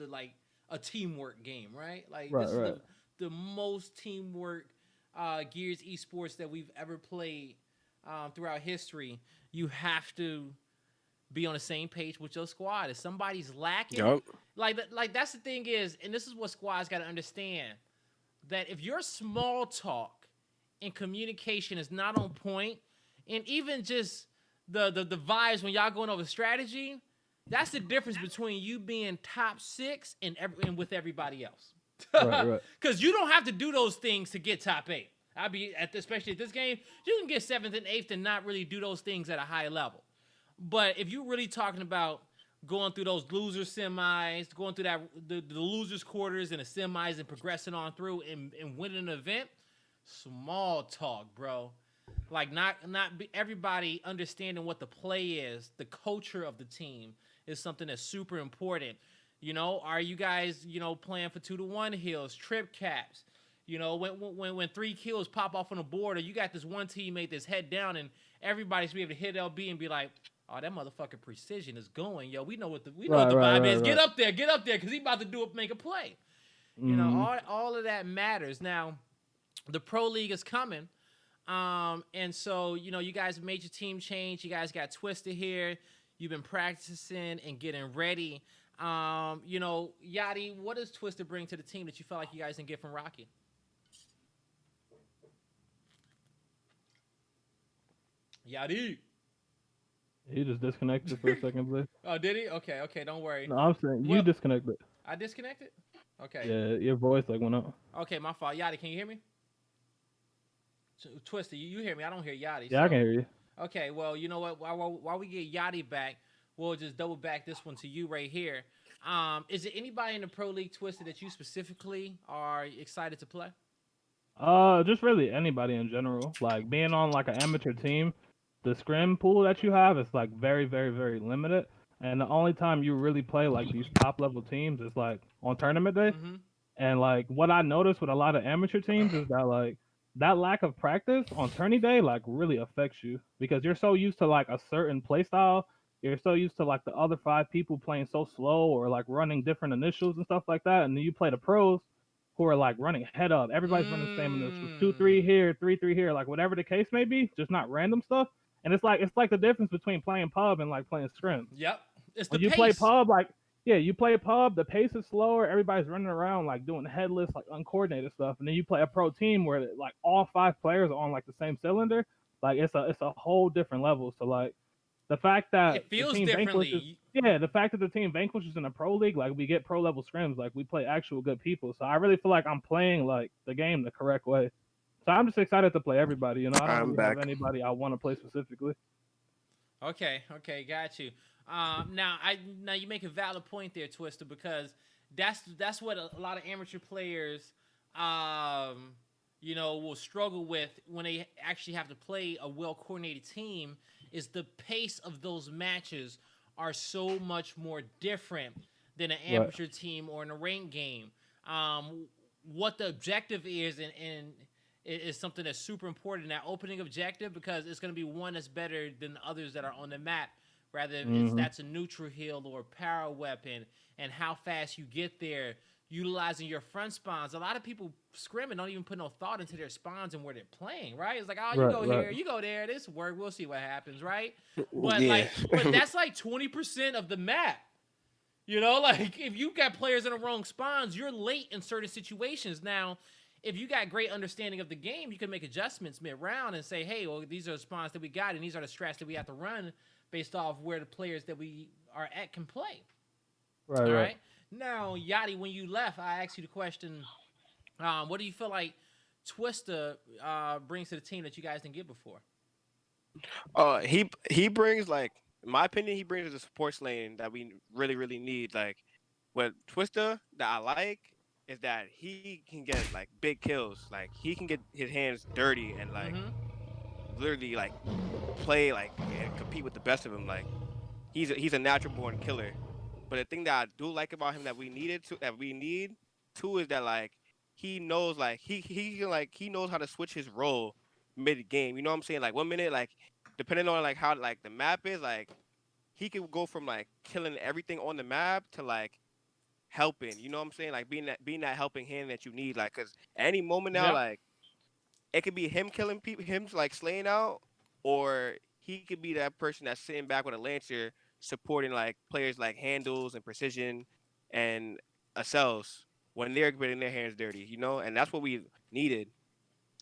a teamwork game, right? Like this is the most teamwork Gears esports that we've ever played throughout history. You have to be on the same page with your squad. If somebody's lacking, like that's the thing is, and this is what squads got to understand, that if your small talk and communication is not on point, and even just the vibes when y'all going over strategy, that's the difference between you being top 6 and with everybody else. Right. Because you don't have to do those things to get top 8. Especially at this game, you can get 7th and 8th and not really do those things at a high level. But if you're really talking about going through those loser semis, going through the losers quarters and the semis and progressing on through and winning an event. Small talk, bro. Like everybody understanding what the play is, the culture of the team is something that's super important. Are you guys, playing for 2-to-1 hills, trip caps? When 3 kills pop off on the board, or you got this one teammate that's head down and everybody's be able to hit LB and be like, oh, that motherfucking precision is going. Yo, we know what the vibe is. Get up there, because he about to make a play. All of that matters. Now, the Pro League is coming. And so, you guys made your team change. You guys got Twisted here. You've been practicing and getting ready. Yachty, what does Twisted bring to the team that you felt like you guys didn't get from Rocky? Yachty. He just disconnected for a second, please. Oh, did he? Okay, don't worry. No, I'm saying you disconnected. I disconnected? Okay. Yeah, your voice went out. Okay, my fault. Yachty, can you hear me? Twisted, you hear me? I don't hear Yachty. Yeah, I can hear you. Okay, well, you know what? While we get Yachty back, we'll just double back this one to you right here. Is there anybody in the Pro League, Twisted, that you specifically are excited to play? Just really anybody in general. Like being on like an amateur team, the scrim pool that you have is like very, very, very limited. And the only time you really play like these top level teams is like on tournament day. Mm-hmm. And like what I noticed with a lot of amateur teams is that like that lack of practice on tourney day like really affects you because you're so used to like a certain play style. You're so used to like the other 5 people playing so slow or like running different initials and stuff like that. And then you play the pros who are like running head up. Everybody's running the same initials, 2-3 here, 3-3 here, like whatever the case may be, just not random stuff. And it's like the difference between playing pub and like playing scrim. Yep. It's when the you pace. play pub, like you play pub, the pace is slower, everybody's running around like doing headless, like uncoordinated stuff. And then you play a pro team where like all 5 players are on like the same cylinder, like it's a whole different level. So like the fact that it feels differently. The fact that the team vanquishes in a pro league, like we get pro level scrims, like we play actual good people. So I really feel like I'm playing like the game the correct way. So I'm just excited to play everybody. I don't really have anybody I want to play specifically. Okay, got you. Now you make a valid point there, Twister, because that's what a lot of amateur players, will struggle with when they actually have to play a well-coordinated team. Is the pace of those matches are so much more different than an amateur team or in a ranked game. What the objective is and is something that's super important. That opening objective, because it's going to be one that's better than the others that are on the map. Rather, if that's a neutral hill or a power weapon, and how fast you get there, utilizing your front spawns. A lot of people scrimming don't even put no thought into their spawns and where they're playing, right? It's like, oh, you go here, you go there, this work, we'll see what happens, right? But but that's like 20% of the map. Like if you got players in the wrong spawns, you're late in certain situations. Now, if you got great understanding of the game, you can make adjustments mid-round and say, hey, well, these are the spawns that we got, and these are the strats that we have to run based off where the players that we are at can play. Right. Now, Yachty, when you left, I asked you the question, what do you feel like Twister brings to the team that you guys didn't get before? He brings, like, in my opinion, he brings the support lane that we really, really need. Like, what Twister that I like is that he can get like big kills. Like he can get his hands dirty and like literally like play like and compete with the best of them. Like he's a natural born killer. But the thing that I do like about him that we need too is that like he knows like he knows how to switch his role mid game. You know what I'm saying? Like 1 minute, like depending on like how like the map is, like he can go from like killing everything on the map to like helping, you know what I'm saying? Like being that helping hand that you need, like, cause at any moment now, like, it could be him killing people, him like slaying out, or he could be that person that's sitting back with a lancer supporting like players like handles and precision and cells when they're getting their hands dirty, you know? And that's what we needed.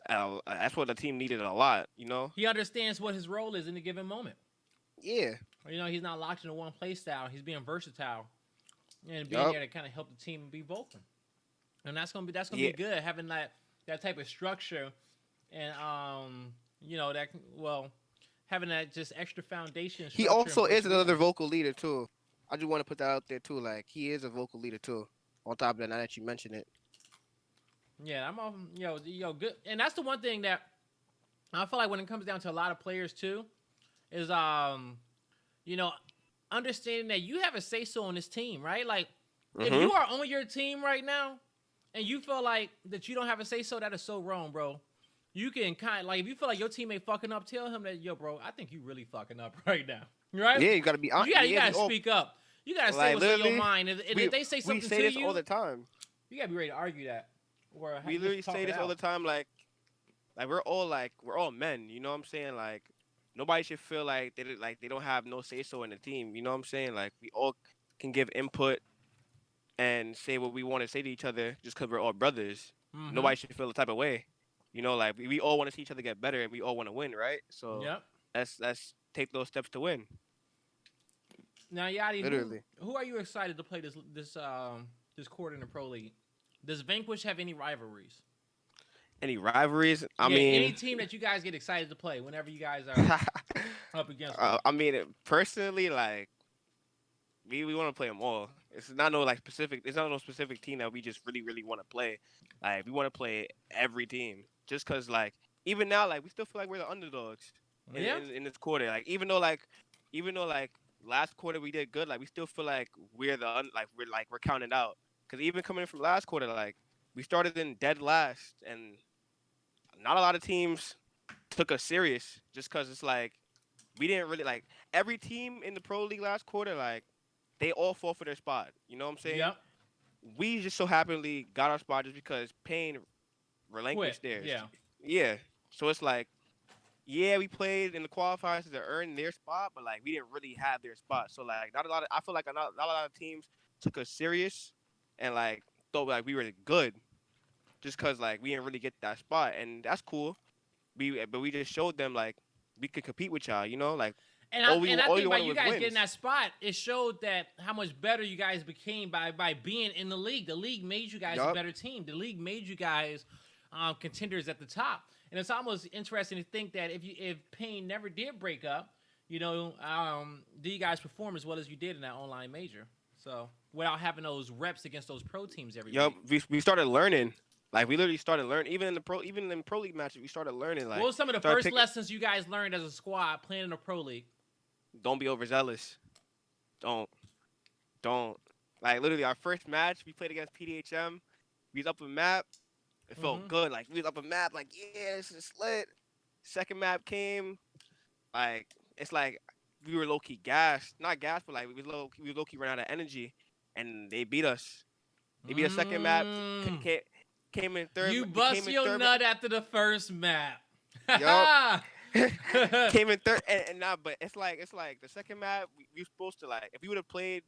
That's what the team needed a lot, you know? He understands what his role is in a given moment. Yeah. He's not locked into one play style. He's being versatile. And being there to kind of help the team be vocal, and that's gonna be good, having that type of structure, and having that just extra foundation. He also is another vocal leader too. I just want to put that out there too. Like he is a vocal leader too. On top of that, now that you mention it, Yeah, I'm off. Good. And that's the one thing that I feel like when it comes down to a lot of players too, is you know, understanding that you have a say so on this team, right? Like, if mm-hmm. you are on your team right now, and you feel like that you don't have a say so, that is so wrong, bro. You can kind of like if you feel like your teammate fucking up, tell him that, yo, bro, I think you really fucking up right now, right? Yeah, you gotta be honest. You gotta speak up. You gotta say what's in your mind, and if they say something we say to this you, all the time. you gotta be ready to argue that. Or We literally say this all the time. Like we're all men. You know what I'm saying? Like nobody should feel like they don't have no say so in the team. You know what I'm saying? Like we all can give input and say what we want to say to each other just because we're all brothers. Mm-hmm. Nobody should feel the type of way. You know, like we all want to see each other get better and we all want to win, right? So yep. let's take those steps to win. Now, Yachty, Literally. who are you excited to play this quarter in the Pro League? Does Vanquish have any rivalries? Any rivalries? I mean, any team that you guys get excited to play whenever you guys are up against them? I mean, personally, like we want to play them all. It's not no like specific. It's not no specific team that we just really want to play. Like we want to play every team, just cause like even now, like we still feel like we're the underdogs in this quarter. Like even though last quarter we did good, like we still feel like we're counted out. Cause even coming in from last quarter, like we started in dead last, and not a lot of teams took us serious. Just cause it's like we didn't really like every team in the Pro League last quarter, like they all fought for their spot. You know what I'm saying? Yep. We just so happily got our spot just because Payne relinquished theirs. Yeah. Yeah. So it's like, yeah, we played in the qualifiers to earn their spot, but like we didn't really have their spot. So like I feel like not a lot of teams took us serious and like thought like we were good just because like we didn't really get that spot, and that's cool. But we just showed them like we could compete with y'all, you know, like. And I think by you guys getting that spot, it showed that how much better you guys became by being in the league. The league made you guys a better team. The league made you guys contenders at the top. And it's almost interesting to think that if Payne never did break up, you know, do you guys perform as well as you did in that online major? So without having those reps against those pro teams every week. We started learning. Like we literally started learning, even in pro league matches, we started learning. Like what were some of the first lessons you guys learned as a squad playing in a pro league? Don't be overzealous. Don't. Like literally, our first match we played against PDHM. We was up a map. It felt good. Like we was up a map. Like yeah, this is lit. Second map came. Like it's like we were low key gassed. Not gassed, but like we low key ran out of energy, and they beat us. They beat us second map. Came in third. You bust your nut after the first map. Yup. Came in third, and now, but it's like the second map we were supposed to like if we would have played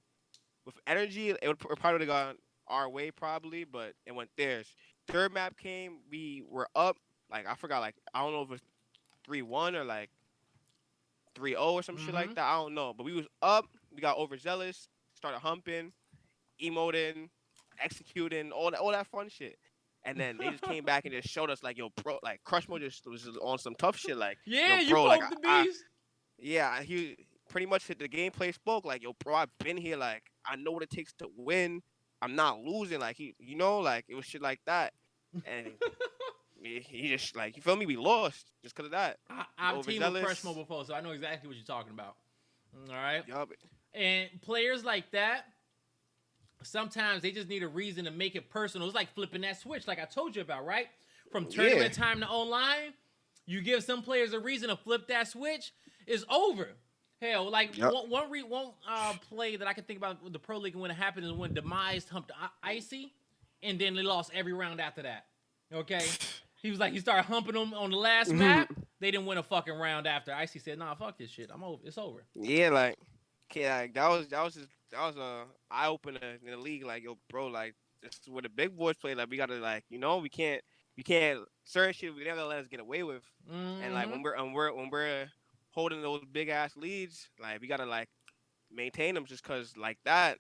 with energy, it probably would have gone our way probably, but it went theirs. Third map came, we were up like I forgot like I don't know if it was 3-1 or like 3-0 or some shit like that. I don't know, but we was up. We got overzealous, started humping, emoting, executing, all that fun shit. And then they just came back and just showed us like, yo, bro, like Crushmo just was on some tough shit. Like, yeah, yo, bro, you like, broke the beast. Yeah, he pretty much the gameplay spoke like, yo, bro, I've been here. Like, I know what it takes to win. I'm not losing. Like, you know, like it was shit like that. And he just like, you feel me? We lost just because of that. I've teamed with Crushmo before, so I know exactly what you're talking about. All right. Yup. And players like that, sometimes they just need a reason to make it personal. It's like flipping that switch, like I told you about, right? From tournament time to online, you give some players a reason to flip that switch, it's over. Hell, like one play that I can think about with the Pro League and when it happened is when Demise humped Icy, and then they lost every round after that. Okay? He started humping them on the last map. They didn't win a fucking round after. Icy said, nah, fuck this shit. I'm over. It's over. Yeah, like that was a eye opener in the league. Like, yo, bro, like this is where the big boys play. Like, we gotta like, you know, we can't certain shit we never let us get away with. And like when we're holding those big ass leads, like we gotta like maintain them just cause like that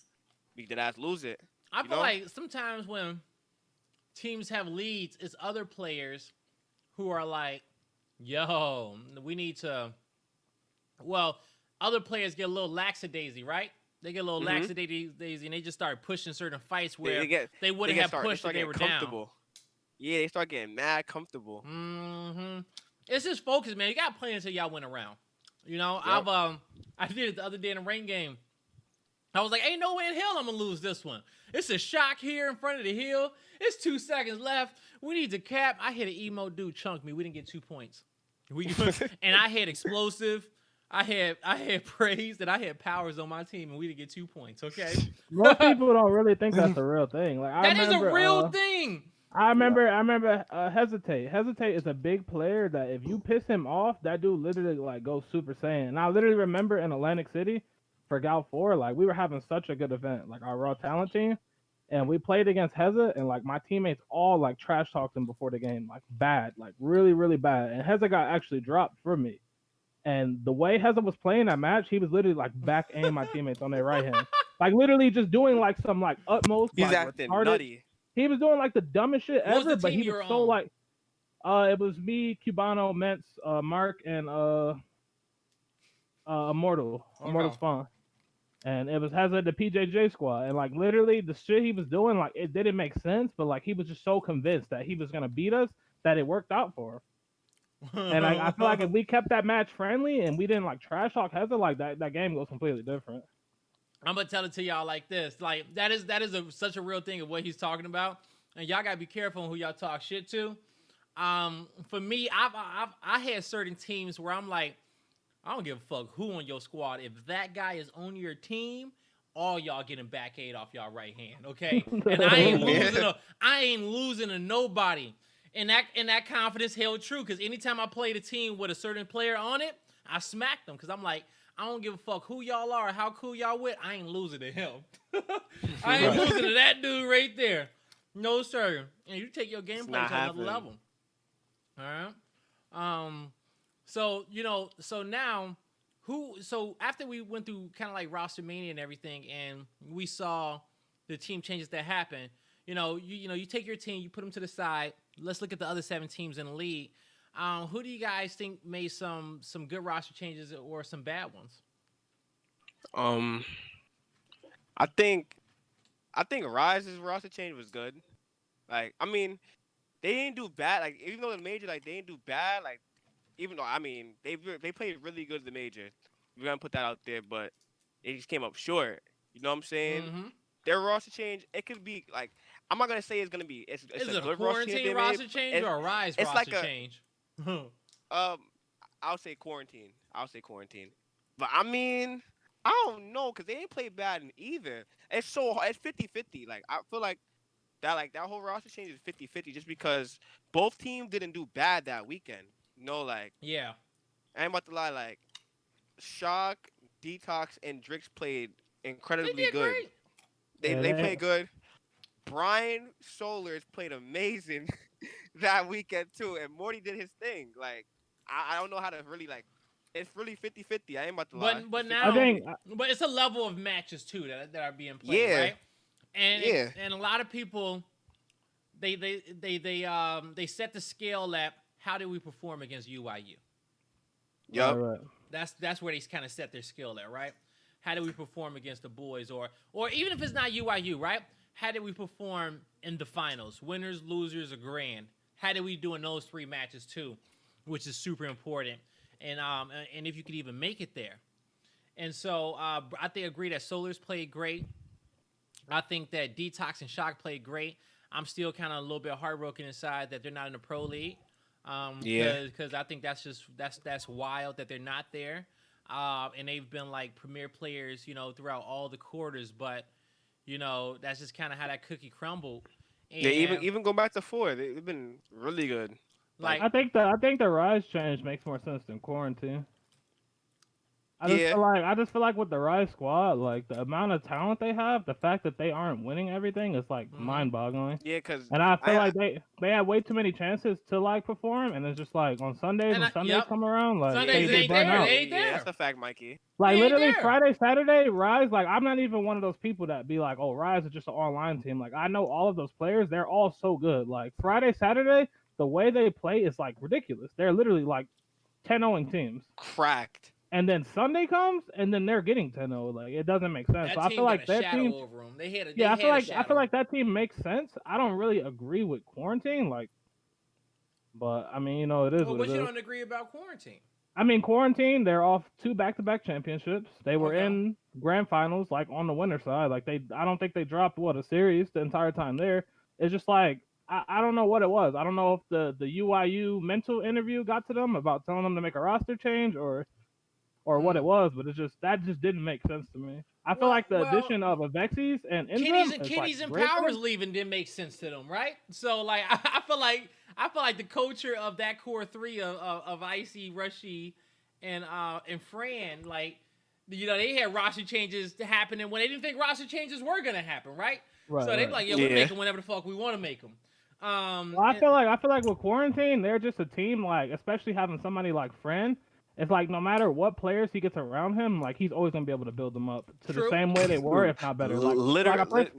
we did ass lose it. I feel like sometimes when teams have leads, it's other players who are like, yo, we need to. Well, other players get a little lackadaisy, right? They get a little Mhm. lackadaisy, and they just start pushing certain fights where They get they they wouldn't get have start they pushed if start they getting were down. comfortable. Yeah, they start getting mad comfortable. It's just focus, man. You got to play until y'all win a round. You know, Yep. I did it the other day in a rain game. I was like, ain't no way in hell I'm gonna lose this one. It's a shock here in front of the hill. It's 2 seconds left. We need to cap. I hit an emo dude chunk me. We didn't get 2 points. And I had explosive. I had praise, and I had powers on my team, and we didn't get 2 points. Okay, Most people don't really think that's a real thing. Like that is a real thing. I remember Hesitate. Hesitate is a big player that if you piss him off, that dude literally like goes Super Saiyan. And I literally remember in Atlantic City for Gal 4, like we were having such a good event, like our raw talent team, and we played against Heza, and like my teammates all like trash talked him before the game, like bad, like really, really bad. And Heza got actually dropped for me. And the way Heza was playing that match, he was literally like back aiming my teammates on their right hand. Like literally just doing like some like utmost He's like acting retarded. nutty. He was doing like the dumbest shit What was ever, the but team he you was were so on? like it was me, Cubano, Ments, Mark, and Immortal Spawn. And it was Hazard the PJJ squad. And like literally the shit he was doing, like it didn't make sense, but like he was just so convinced that he was gonna beat us that it worked out for him. And I feel like if we kept that match friendly and we didn't like trash talk Hazard, like that game goes completely different. I'm gonna tell it to y'all like this. Like that is such a real thing of what he's talking about, and y'all gotta be careful on who y'all talk shit to. For me, I had certain teams where I'm like, I don't give a fuck who on your squad. If that guy is on your team, all y'all getting back aid off y'all right hand, okay? And I ain't losing to nobody. And that confidence held true because anytime I played a team with a certain player on it, I smacked them because I'm like, I don't give a fuck who y'all are, how cool y'all with. I ain't losing to him. I ain't losing to that dude right there. No, sir. And you take your gameplay to another level. All right. So now, so after we went through kind of like roster mania and everything, and we saw the team changes that happen, you take your team, you put them to the side. Let's look at the other 7 teams in the league. Who do you guys think made some good roster changes or some bad ones? I think Rise's roster change was good. Like, I mean, they didn't do bad. Like, even though the major, like, they didn't do bad. Like, even though I mean, they played really good in the major. We're gonna put that out there, but they just came up short. You know what I'm saying? Mm-hmm. Their roster change, it could be like, I'm not gonna say it's gonna be. It's Is a it a good quarantine roster change or a Rise it's roster like change? I'll say quarantine. But I mean, I don't know because they ain't play bad in either. It's so hard. It's 50-50. Like I feel like that whole roster change is 50-50 just because both teams didn't do bad that weekend. Like Yeah. I ain't about to lie. Like Shock, Detox, and Drix played incredibly They did good. great. They played good. Brian Solers played amazing that weekend too, and Morty did his thing. Like I don't know how to really like. It's really 50-50. I ain't about to lie. But now, but it's a level of matches too that are being played, right? And a lot of people, they set the scale at how do we perform against UIU. Yep. Right. That's where they kind of set their skill at, right? How do we perform against the boys, or even if it's not UIU, right? How did we perform in the finals? Winners, losers, or grand? How did we do in those 3 matches too, which is super important. And if you could even make it there. And so I think I agree that Solars played great. I think that Detox and Shock played great. I'm still kind of a little bit heartbroken inside that they're not in the pro league. Because I think that's wild that they're not there. And they've been like premier players, throughout all the quarters. But that's just kind of how that cookie crumbled. And even go back to 4. They've been really good. Like I think the Rise change makes more sense than quarantine. I just feel like with the Rise squad, like the amount of talent they have, the fact that they aren't winning everything is like mind-boggling. Yeah, because I feel like they have way too many chances to like perform, and it's just like on Sundays when Sundays come around, like Sundays they burn out. Yeah, that's a fact, Mikey. Like literally Friday, Saturday, Rise. Like I'm not even one of those people that be like, oh, Rise is just an online team. Like I know all of those players; they're all so good. Like Friday, Saturday, the way they play is like ridiculous. They're literally like 10-0 teams. Cracked. and then Sunday comes, and then they're getting 10-0. Like it doesn't make sense. That So I team feel got like a that shadow team. over them. They had a Yeah, I shadow. feel like that team makes sense. I don't really agree with quarantine, like, but I mean, it is Well, what what it you is. don't agree about quarantine? I mean, quarantine. They're off 2 back-to-back championships. They were Okay. in grand finals, like on the winner side. Like I don't think they dropped a series the entire time there. It's just like I don't know what it was. I don't know if the UIU mental interview got to them about telling them to make a roster change or what it was, but that just didn't make sense to me. I feel like the addition of Avexis and Enzim is Kenny's like and great for Powers them. leaving didn't make sense to them, right? So like I feel like the culture of that core 3 of Icy, Rushy, and Fran, like they had roster changes happening when they didn't think roster changes were gonna happen, right? Right, So they'd be like, we make them whenever the fuck we want to make them. Well, I feel like with quarantine, they're just a team. Like, especially having somebody like Fran, it's like no matter what players he gets around him, like he's always gonna be able to build them up to the same way they were, if not better. Like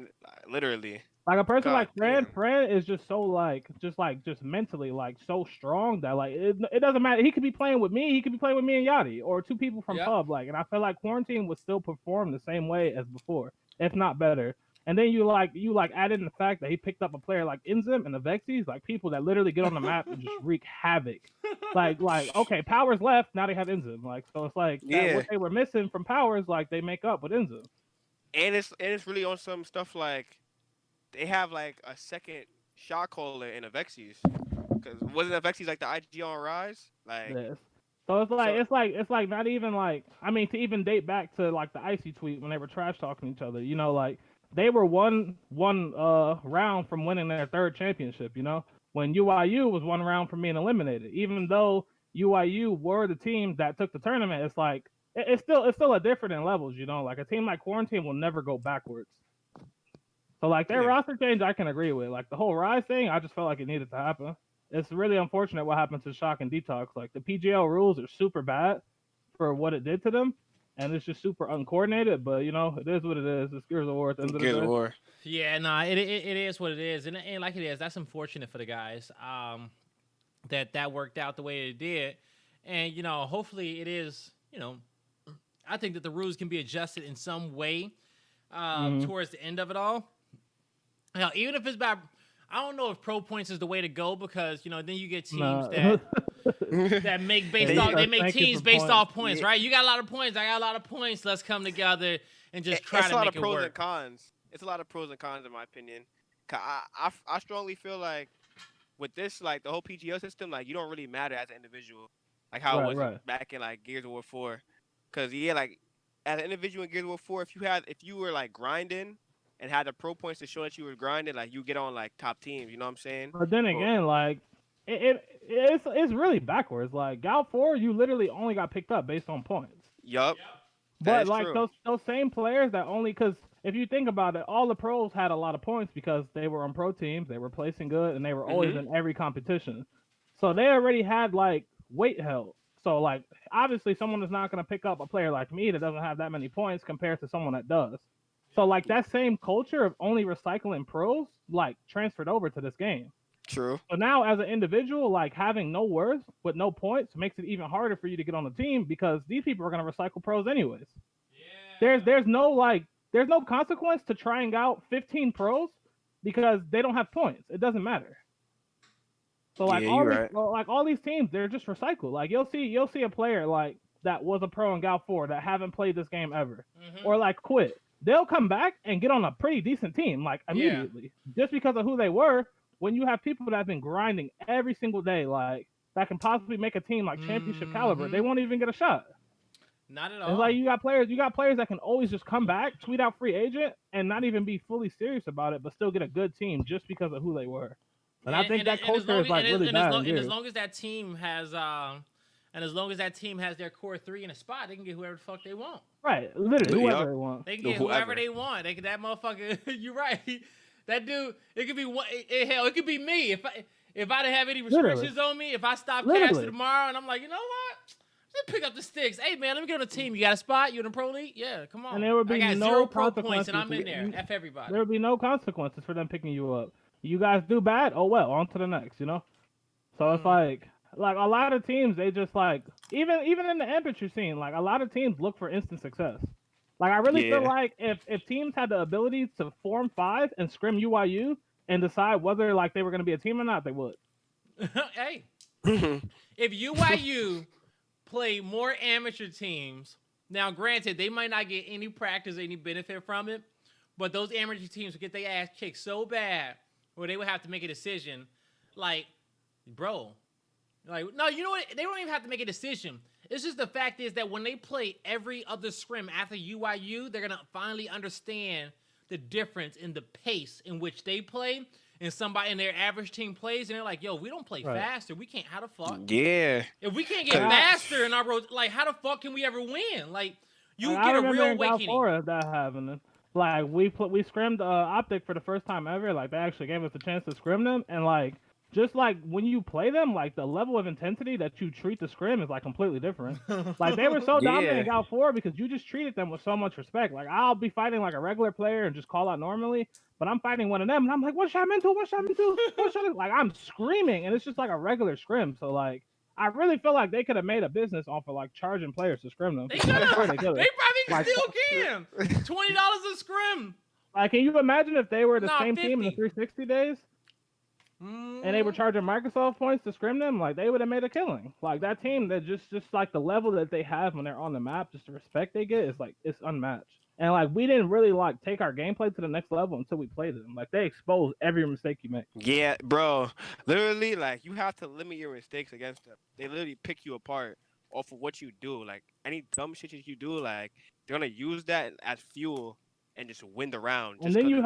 Literally. Like a person God like Fran, damn. Fran is just so just mentally so strong that like it doesn't matter. He could be playing with me, he could be playing with me and Yachty or 2 people from pub. Like, and I feel like quarantine would still perform the same way as before, if not better. And then you add in the fact that he picked up a player like Enzim and the Vexis, like people that literally get on the map and just wreak havoc. Like okay, Powers left, now they have Enzim. Like so it's like that what they were missing from Powers, like they make up with Enzim. And it's really on some stuff like they have like a second shot caller in Avexis. Because wasn't Avexis like the IG on Rise? Like yes. So it's like not even like, I mean, to even date back to like the Icy tweet when they were trash talking each other, like they were one round from winning their 3rd championship, when UIU was 1 round from being eliminated. Even though UIU were the team that took the tournament, it's like it's still a different in levels, like a team like Quarantine will never go backwards. So like their roster change, I can agree with. Like the whole Rise thing, I just felt like it needed to happen. It's really unfortunate what happened to Shock and Detox. Like the PGL rules are super bad for what it did to them, and it's just super uncoordinated. But it is what it is. It's Gears of War at the end of the day. War. Yeah, nah, it is what it is, and like it is. That's unfortunate for the guys. That worked out the way it did, and hopefully it is. I think that the rules can be adjusted in some way towards the end of it all. Hell, even if it's about, I don't know if pro points is the way to go because then you get teams that make teams based off points, right? You got a lot of points, I got a lot of points. Let's come together and just try to make it work. It's a lot of pros and cons. It's a lot of pros and cons in my opinion. I strongly feel like with this, like the whole PGO system, like you don't really matter as an individual, like how it was back in like Gears of War 4. Because like as an individual in Gears of War 4, if you were like grinding and had the pro points to show that you were grinding, like you get on like top teams. You know what I'm saying? But then again, like it's really backwards. Like Gal 4, you literally only got picked up based on points. Yup. But like those same players that only, because if you think about it, all the pros had a lot of points because they were on pro teams, they were placing good, and they were always in every competition. So they already had like weight held. So like obviously someone is not going to pick up a player like me that doesn't have that many points compared to someone that does. So like that same culture of only recycling pros like transferred over to this game. True. So now as an individual, like having no worth with no points makes it even harder for you to get on the team because these people are going to recycle pros anyways. Yeah. There's no consequence to trying out 15 pros because they don't have points. It doesn't matter. So like all these teams, they're just recycled. Like you'll see a player like that was a pro in Gal 4 that haven't played this game ever, or like quit. They'll come back and get on a pretty decent team like immediately just because of who they were. When you have people that have been grinding every single day, like that can possibly make a team like championship caliber, they won't even get a shot. Not at all. It's like you got players that can always just come back, tweet out free agent, and not even be fully serious about it, but still get a good team just because of who they were. And I think that culture is like really bad. And as long as that team has their core 3 in a spot, they can get whoever the fuck they want. Right, literally whoever they want. They can get whoever they want. That motherfucker. You're right. That dude. It could be hell. It could be me if I didn't have any restrictions on me. If I stop casting tomorrow and I'm like, you know what? Just pick up the sticks. Hey man, let me get on the team. You got a spot? You in the pro league? Yeah, come on. And there would be I got no 0 pro consequences. points and I'm in there. F everybody. There would be no consequences for them picking you up. You guys do bad? Oh well, on to the next. So it's like like a lot of teams, they just like even in the infantry scene, like a lot of teams look for instant success. Like I really feel Yeah. like if teams had the ability to form five and scrim UYU and decide whether like they were going to be a team or not, they would. Hey, if UYU play more amateur teams, now granted they might not get any practice, any benefit from it, but those amateur teams would get their ass kicked so bad where they would have to make a decision. Like, bro, like no, you know what? They don't even have to make a decision. It's just the fact is that when they play every other scrim after UYU, they're gonna finally understand the difference in the pace in which they play and somebody in their average team plays, and they're like, yo, we don't play faster. We can't. How the fuck? Yeah. If we can't get faster in our road, like, how the fuck can we ever win? Like, you Like, get a real in awakening. Galfora, that happening. Like we scrimmed Optic for the first time ever. Like they actually gave us a chance to scrim them, and like just like when you play them, like the level of intensity that you treat the scrim is like completely different. Like they were so dominant in Gal 4 because you just treated them with so much respect. Like I'll be fighting like a regular player and just call out normally, but I'm fighting one of them and I'm like, what shot mental? What shot mental? What shot? Like I'm screaming and it's just like a regular scrim. So like I really feel like they could have made a business off of like charging players to scrim them. They could have. They probably like, still can. $20 a scrim. Like, can you imagine if they were the same 50. team in the 360 days? And they were charging Microsoft points to scrim them, like they would have made a killing. Like that team, that just like the level that they have when they're on the map, just the respect they get is like it's unmatched. And like we didn't really like take our gameplay to the next level until we played them. Like they exposed every mistake you make. Yeah, bro. Literally, like you have to limit your mistakes against them. They literally pick you apart off of what you do. Like any dumb shit that you do, like they're gonna use that as fuel and just win the round. And then you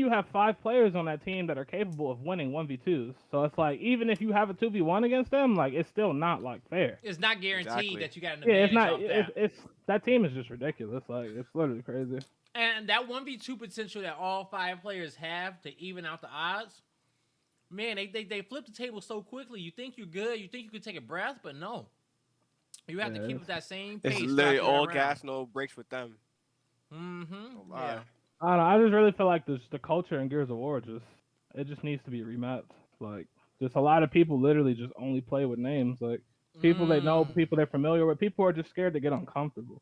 have 5 players on that team that are capable of winning 1v2s. So it's like even if you have a 2v1 against them, like it's still not like fair. It's not guaranteed that you got an advantage. It's not. It's that team is just ridiculous. Like it's literally crazy. And that 1v2 potential that all 5 players have to even out the odds, man, they flip the table so quickly. You think you're good, you think you could take a breath, but no. You have to keep up that same pace. It's literally all gas, no brakes with them. Mm-hmm. Yeah. I don't know. I just really feel like the culture in Gears of War just needs to be remapped. Like just a lot of people literally just only play with names. Like people they know, people they're familiar with. People are just scared to get uncomfortable.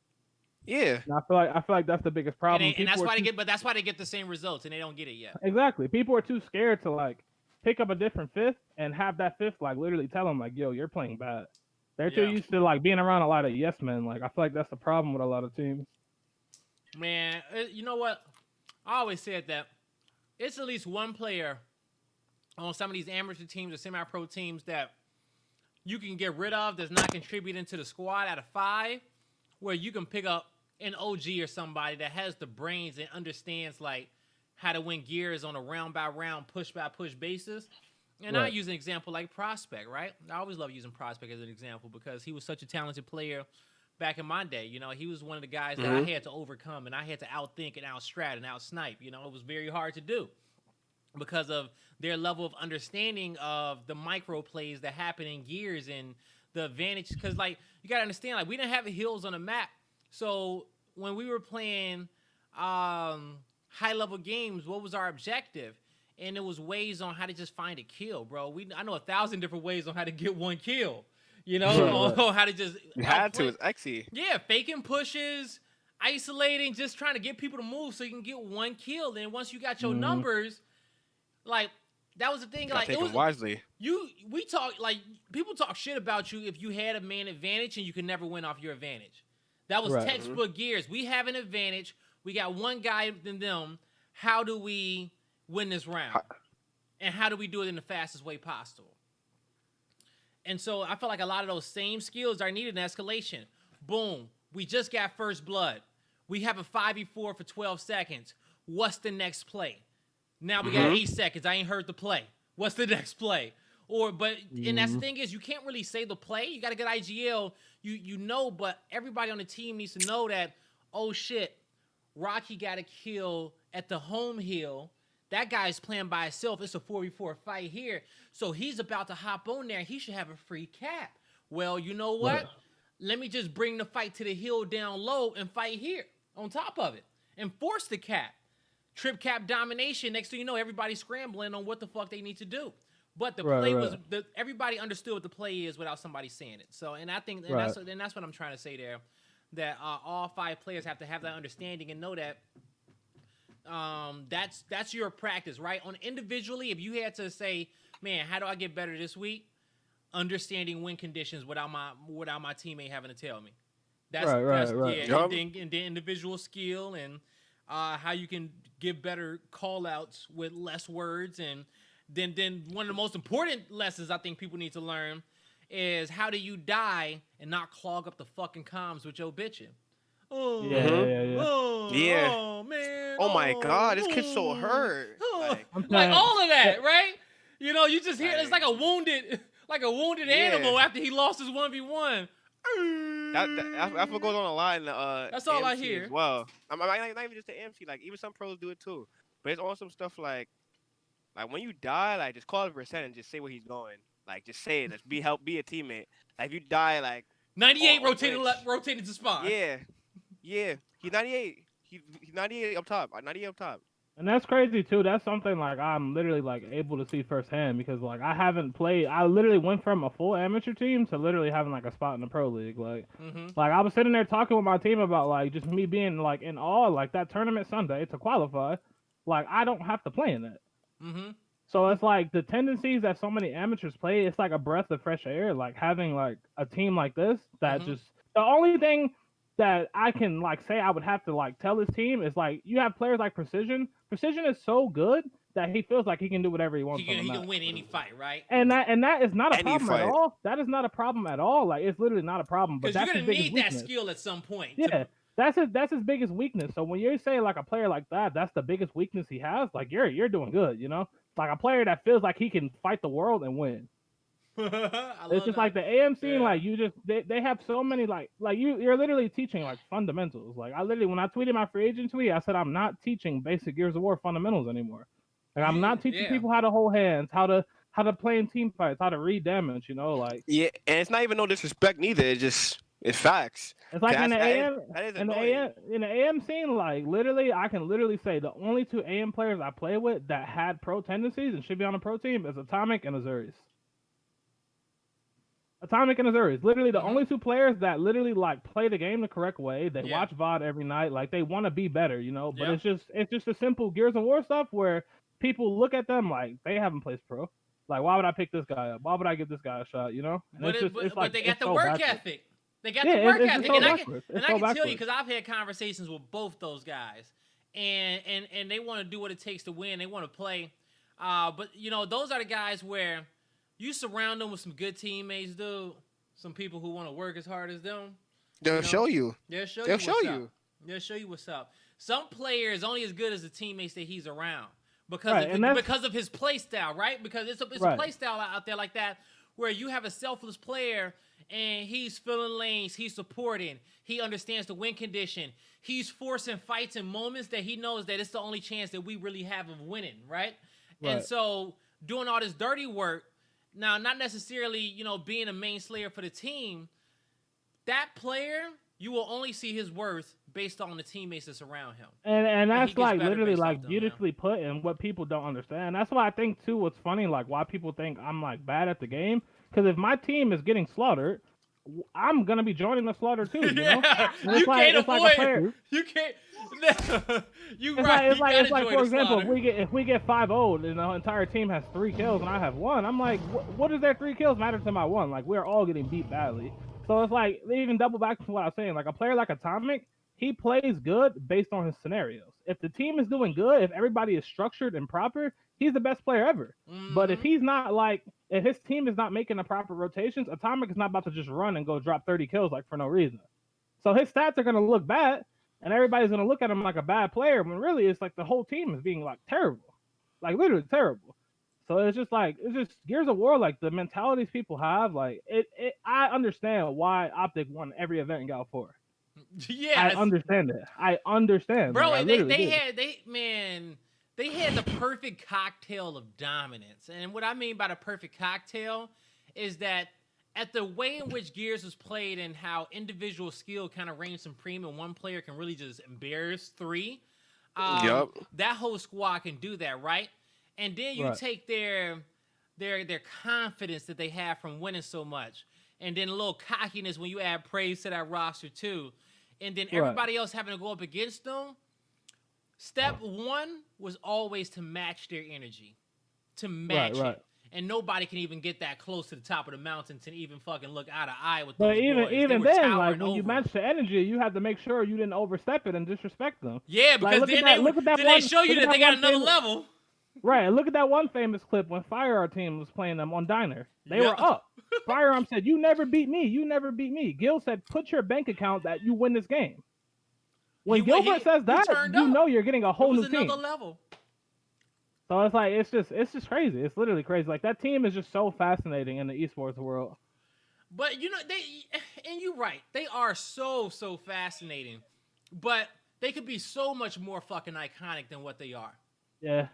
Yeah. And I feel like that's the biggest problem. And that's why that's why they get the same results and they don't get it yet. Exactly. People are too scared to like pick up a different fifth and have that fifth like literally tell them like, yo, you're playing bad. They're too used to like being around a lot of yes men. Like I feel like that's the problem with a lot of teams. Man, you know what? I always said that it's at least one player on some of these amateur teams or semi-pro teams that you can get rid of that's not contributing to the squad out of 5, where you can pick up an OG or somebody that has the brains and understands like how to win gears on a round-by-round, push-by-push basis. And I use an example like Prospect, right? I always love using Prospect as an example because he was such a talented player back in my day. You know, he was one of the guys that I had to overcome and I had to outthink and outstrat and outsnipe. You know, it was very hard to do because of their level of understanding of the micro plays that happen in gears and the advantage. Because, like, you got to understand, like, we didn't have the hills on the map. So when we were playing high-level games, what was our objective? And it was ways on how to just find a kill, bro. I know 1,000 different ways on how to get one kill. You know, on how to just... You had to. It's XE. Yeah, faking pushes, isolating, just trying to get people to move so you can get one kill. And once you got your numbers, like, that was the thing. Like, it was wisely. We talk, like, people talk shit about you if you had a man advantage and you could never win off your advantage. That was textbook Gears. We have an advantage. We got one guy than them. How do we win this round? And how do we do it in the fastest way possible? And so I feel like a lot of those same skills are needed in escalation. Boom. We just got first blood. We have a 5v4 for 12 seconds. What's the next play? Now we got 8 seconds. I ain't heard the play. What's the next play? And that's the thing is you can't really say the play. You got to get IGL. You know, but everybody on the team needs to know that, oh shit, Rocky got a kill at the home hill. That guy's playing by himself. It's a 4v4 fight here. So he's about to hop on there. He should have a free cap. Well, you know what? Let me just bring the fight to the hill down low and fight here on top of it. And force the cap. Trip cap domination. Next thing you know, everybody's scrambling on what the fuck they need to do. But the play was everybody understood what the play is without somebody saying it. So, and I think that's what I'm trying to say there. That all 5 players have to have that understanding and know that that's your practice, right? On individually, if you had to say, man, how do I get better this week? Understanding win conditions without my teammate having to tell me. That's right. Yeah, and then individual skill and how you can give better call outs with less words. And then one of the most important lessons I think people need to learn is how do you die and not clog up the fucking comms with your bitching. Oh, man. Oh my God, this kid's so hurt. Like all of that, right? You know, you just hear it's like a wounded animal after he lost his 1v1. That's what goes on a lot in the that's all AMC I hear. As well, I'm not even just the MC. Like even some pros do it too. But it's also stuff like when you die, like just call the % and just say where he's going. Like just say it. Just be a teammate. Like if you die, like 98 rotated to spawn. Yeah. He's 98. He's 98 up top. 98 up top. And that's crazy too. That's something like I'm literally like able to see firsthand because like I haven't played. I literally went from a full amateur team to literally having like a spot in the pro league. Like, like I was sitting there talking with my team about like just me being like in awe. Like that tournament Sunday to qualify, like I don't have to play in it. So it's like the tendencies that so many amateurs play. It's like a breath of fresh air. Like having like a team like this that just the only thing that I can like say I would have to like tell his team is like you have players like Precision. Precision is so good that he feels like he can do whatever he wants. He can win any fight, right? And that is not a problem at all. That is not a problem at all. Like it's literally not a problem. But that's you're gonna need that skill at some point. Yeah, that's his biggest weakness. So when you say like a player like that, that's the biggest weakness he has. Like you're doing good, you know. Like a player that feels like he can fight the world and win. It's just like the AM scene, like you just they have so many like you're literally teaching like fundamentals. Like I literally when I tweeted my free agent tweet, I said I'm not teaching basic Gears of War fundamentals anymore. Like I'm not teaching people how to hold hands, how to play in team fights, how to read damage, you know, like and it's not even no disrespect neither. It's facts. It's like in the AM scene, like literally, I can literally say the only 2 AM players I play with that had pro tendencies and should be on a pro team is Atomic and Azuris. Atomic and Azuris, literally the only 2 players that literally like play the game the correct way. They watch VOD every night, like they want to be better, you know. But it's just a simple Gears of War stuff where people look at them like they haven't played pro. Like why would I pick this guy up? Why would I give this guy a shot? You know? But they got the work ethic. They got the work ethic, and I can tell you because I've had conversations with both those guys, and they want to do what it takes to win. They want to play, but you know those are the guys where you surround them with some good teammates, dude. Some people who want to work as hard as them. They'll show you. They'll show you. They'll show you what's up. Some players only as good as the teammates that he's around because of his play style, right? Because it's a play style out there like that where you have a selfless player. And he's filling lanes, he's supporting, he understands the win condition, he's forcing fights and moments that he knows that it's the only chance that we really have of winning, right? And so doing all this dirty work, now not necessarily, you know, being a main slayer for the team, that player, you will only see his worth based on the teammates that's around him. And that's like literally like beautifully put and what people don't understand. That's why I think too what's funny, like why people think I'm like bad at the game. Because if my team is getting slaughtered, I'm gonna be joining the slaughter too. You know? You can't avoid. You can't. It's like for example, if we get 5-0 and the entire team has 3 kills and I have 1, I'm like, what does their 3 kills matter to my 1? Like we're all getting beat badly. So it's like they even double back to what I was saying. Like a player like Atomic, he plays good based on his scenarios. If the team is doing good, if everybody is structured and proper, he's the best player ever. But if he's not if his team is not making the proper rotations, Atomic is not about to just run and go drop 30 kills like for no reason. So his stats are going to look bad, and everybody's going to look at him like a bad player, when really it's like the whole team is being like terrible. Like literally terrible. So it's just Gears of War, like the mentalities people have, like I understand why Optic won every event in Gal 4. Yeah, I understand it. I understand. Bro, like, they had the perfect cocktail of dominance. And what I mean by the perfect cocktail is that at the way in which Gears was played and how individual skill kind of reigns supreme and one player can really just embarrass 3, that whole squad can do that, right? And then you take their their confidence that they have from winning so much, and then a little cockiness when you add praise to that roster too, and then everybody else having to go up against them. Step one was always to match their energy, to match it. And nobody can even get that close to the top of the mountain to even fucking look eye to eye with those boys. Even then, like when you match the energy, you have to make sure you didn't overstep it and disrespect them. Yeah, because like, then they show you that they got another level. Right, look at that one famous clip when Firearm team was playing them on Diner. They were up. Firearm said, "You never beat me. You never beat me." Gil said, "Put your bank account that you win this game." When Gilbert says that, you know you're getting a whole new team. Another level. So it's like it's just crazy. It's literally crazy. Like that team is just so fascinating in the esports world. But you know and you're right. They are so fascinating. But they could be so much more fucking iconic than what they are. Yeah.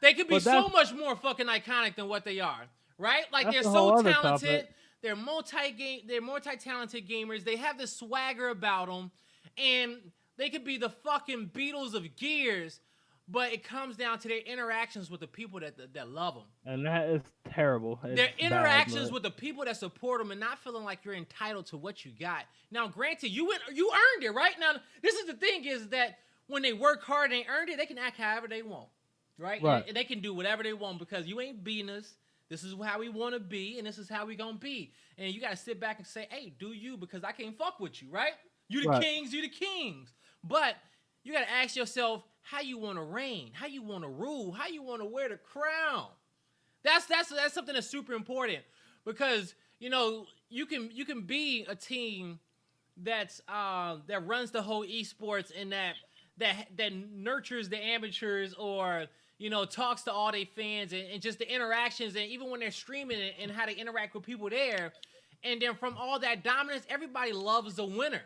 They could be so much more fucking iconic than what they are, right? Like they're so talented. They're multi-talented gamers. They have this swagger about them, and they could be the fucking Beatles of Gears. But it comes down to their interactions with the people that love them. And that is terrible. Their interactions with the people that support them and not feeling like you're entitled to what you got. Now, granted, you earned it, right? Now, this is the thing is that when they work hard and they earned it, they can act however they want, right? And they can do whatever they want because you ain't beating us. This is how we want to be, and this is how we going to be. And you got to sit back and say, hey, do you, because I can't fuck with you, right? You the kings, you the kings. But you got to ask yourself, how you want to reign, how you want to rule, how you want to wear the crown. That's something that's super important because you know you can be a team that runs the whole esports and that nurtures the amateurs or you know talks to all their fans and just the interactions and even when they're streaming and how they interact with people there, and then from all that dominance, everybody loves the winner.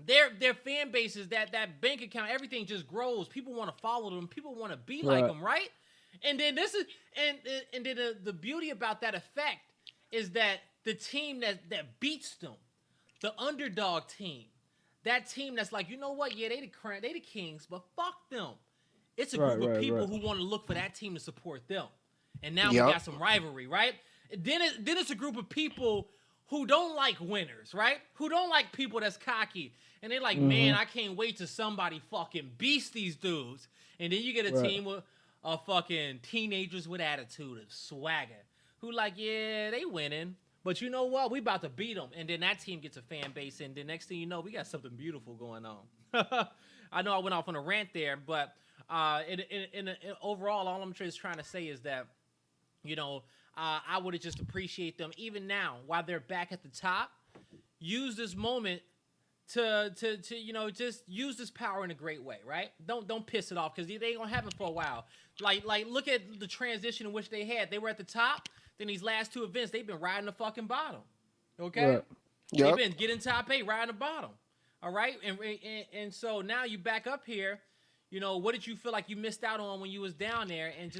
Their fan bases, that bank account, everything just grows. People want to follow them. People want to be like them, right? And then this is and then the beauty about that effect is that the team that beats them, the underdog team, that team that's like, you know what? Yeah, they the kings, but fuck them. It's a group of people who want to look for that team to support them. And now we got some rivalry, right? Then it's a group of people who don't like winners, right? Who don't like people that's cocky. And they're like, man, I can't wait till somebody fucking beats these dudes. And then you get a team of fucking teenagers with attitude and swagger who like, yeah, they winning. But you know what? We about to beat them. And then that team gets a fan base. And the next thing you know, we got something beautiful going on. I know I went off on a rant there, but in overall, all I'm just trying to say is that, you know, I would have just appreciate them even now while they're back at the top. Use this moment to you know just use this power in a great way, right? Don't piss it off because they ain't gonna have it for a while. Like look at the transition in which they had. They were at the top. Then these last two events, they've been riding the fucking bottom. Okay, they've been getting top 8, riding the bottom. All right, and so now you back up here. You know what did you feel like you missed out on when you was down there, and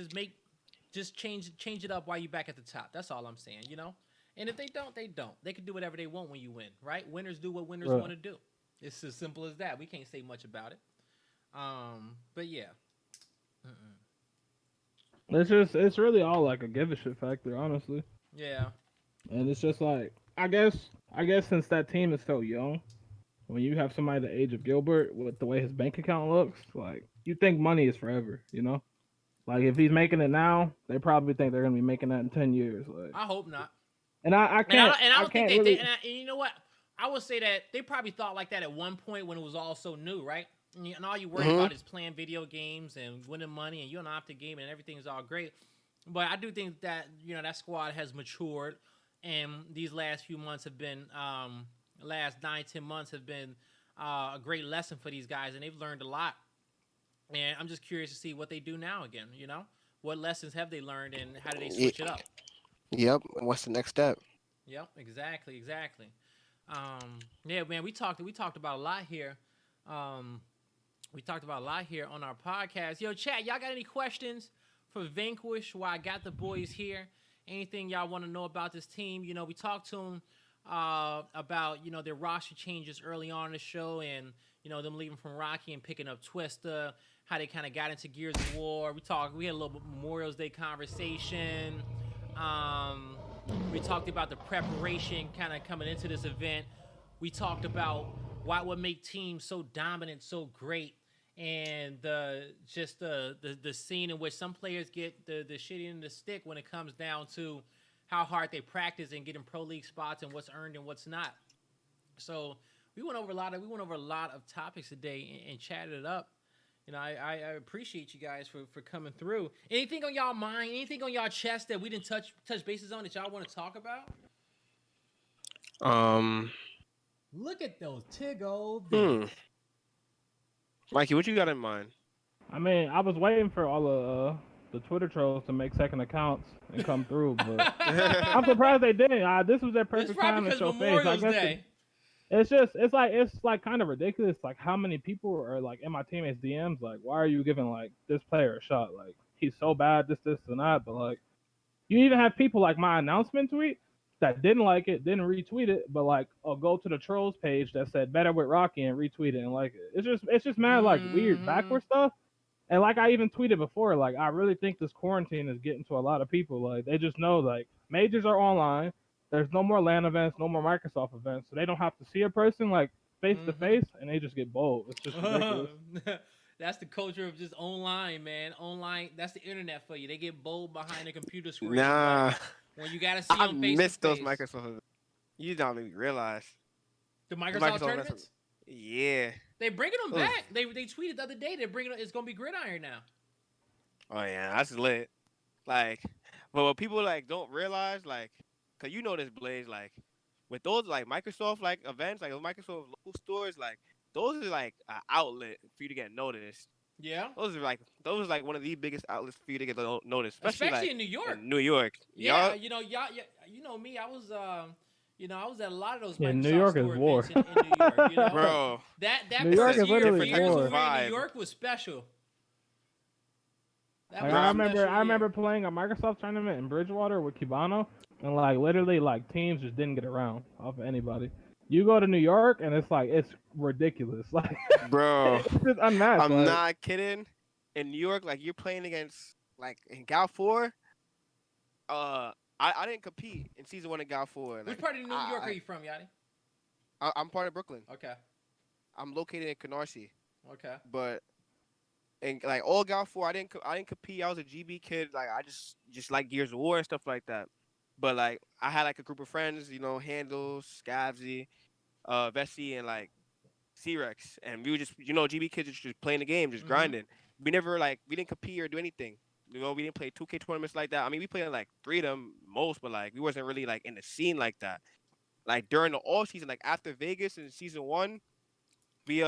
just change it up while you back at the top. That's all I'm saying, you know? And if they don't, they don't. They can do whatever they want when you win, right? Winners do what winners want to do. It's as simple as that. We can't say much about it. But yeah. It's really all like a give a shit factor, honestly. Yeah. And it's just like I guess since that team is so young, when you have somebody the age of Gilbert with the way his bank account looks, like you think money is forever, you know? Like if he's making it now, they probably think they're gonna be making that in 10 years. Like I hope not. And I can't. And I don't think they really... did. And you know what? I would say that they probably thought like that at one point when it was all so new, right? And all you worry about is playing video games and winning money, and you're an optic game, and everything's all great. But I do think that you know that squad has matured, and these last few months have been, last 9-10 months have been a great lesson for these guys, and they've learned a lot. And I'm just curious to see what they do now again, you know? What lessons have they learned and how do they switch it up? Yep. What's the next step? Yep, exactly. Yeah, man, we talked about a lot here. We talked about a lot here on our podcast. Yo, chat, y'all got any questions for Vanquish while I got the boys here? Anything y'all want to know about this team? You know, we talked to them about, you know, their roster changes early on in the show and, you know, them leaving from Rocky and picking up Twista. how they kind of got into Gears of War. We had a little Memorial's Day conversation. We talked about the preparation kind of coming into this event. We talked about what would make teams so dominant, so great, and the scene in which some players get the shitty end of the stick when it comes down to how hard they practice and getting pro league spots and what's earned and what's not. So we went over a lot of topics today and chatted it up. You know, I appreciate you guys for coming through. Anything on y'all mind? Anything on y'all chest that we didn't touch bases on that y'all want to talk about? Look at those Tiggo. Mikey, what you got in mind? I mean, I was waiting for all of the Twitter trolls to make second accounts and come through, but I'm surprised they didn't. This was their perfect time to show face. I guess it's like kind of ridiculous. Like, how many people are like in my teammates' DMs? Like, why are you giving like this player a shot? Like, he's so bad, this and that. But like, you even have people like my announcement tweet that didn't like it, didn't retweet it, but like, I'll go to the trolls page that said better with Rocky and retweet it and like it. It's just mad like weird backward stuff. And like I even tweeted before, like I really think this quarantine is getting to a lot of people. Like they just know like majors are online. There's no more LAN events, no more Microsoft events, so they don't have to see a person like face to face, and they just get bold. It's just ridiculous. That's the culture of just online, man. Online, that's the internet for you. They get bold behind the computer screen. Nah, when you gotta see them face to face. I missed those Microsoft. You don't even realize the Microsoft tournaments. Yeah, they bringing them back. They tweeted the other day. They're bringing. It's gonna be Gridiron now. Oh yeah, that's lit. Like, but what people like don't realize, like, cause you know this, Blaze, like, with those like Microsoft like events, like Microsoft local stores, like those are like an outlet for you to get noticed. Yeah, those are like one of the biggest outlets for you to get noticed, especially like, in New York. In New York, yeah, you know me. I was I was at a lot of those. Yeah, Microsoft New York is war. In New York, you know? Bro. That New York is literally war. New York was special. Like, I remember playing a Microsoft tournament in Bridgewater with Kibano, and like literally like teams just didn't get around off of anybody. You go to New York and it's like it's ridiculous. Like, bro, it's just unmatched. I'm not kidding. In New York, like you're playing against like in Gal 4. I didn't compete in season 1 of Gal 4. Like, which part of New York are you from, Yachty? I'm part of Brooklyn. Okay. I'm located in Canarsie. Okay. But in like all Gal 4, I didn't compete. I was a GB kid. Like I just like Gears of War and stuff like that. But like I had like a group of friends, you know, Handles, Scavsy, Vessi, and like C-Rex, and we were just, you know, GB kids just playing the game, just grinding. We didn't compete or do anything. You know, we didn't play 2K tournaments like that. I mean, we played like 3 of them most, but like we wasn't really like in the scene like that. Like during the all season, like after Vegas in season 1, we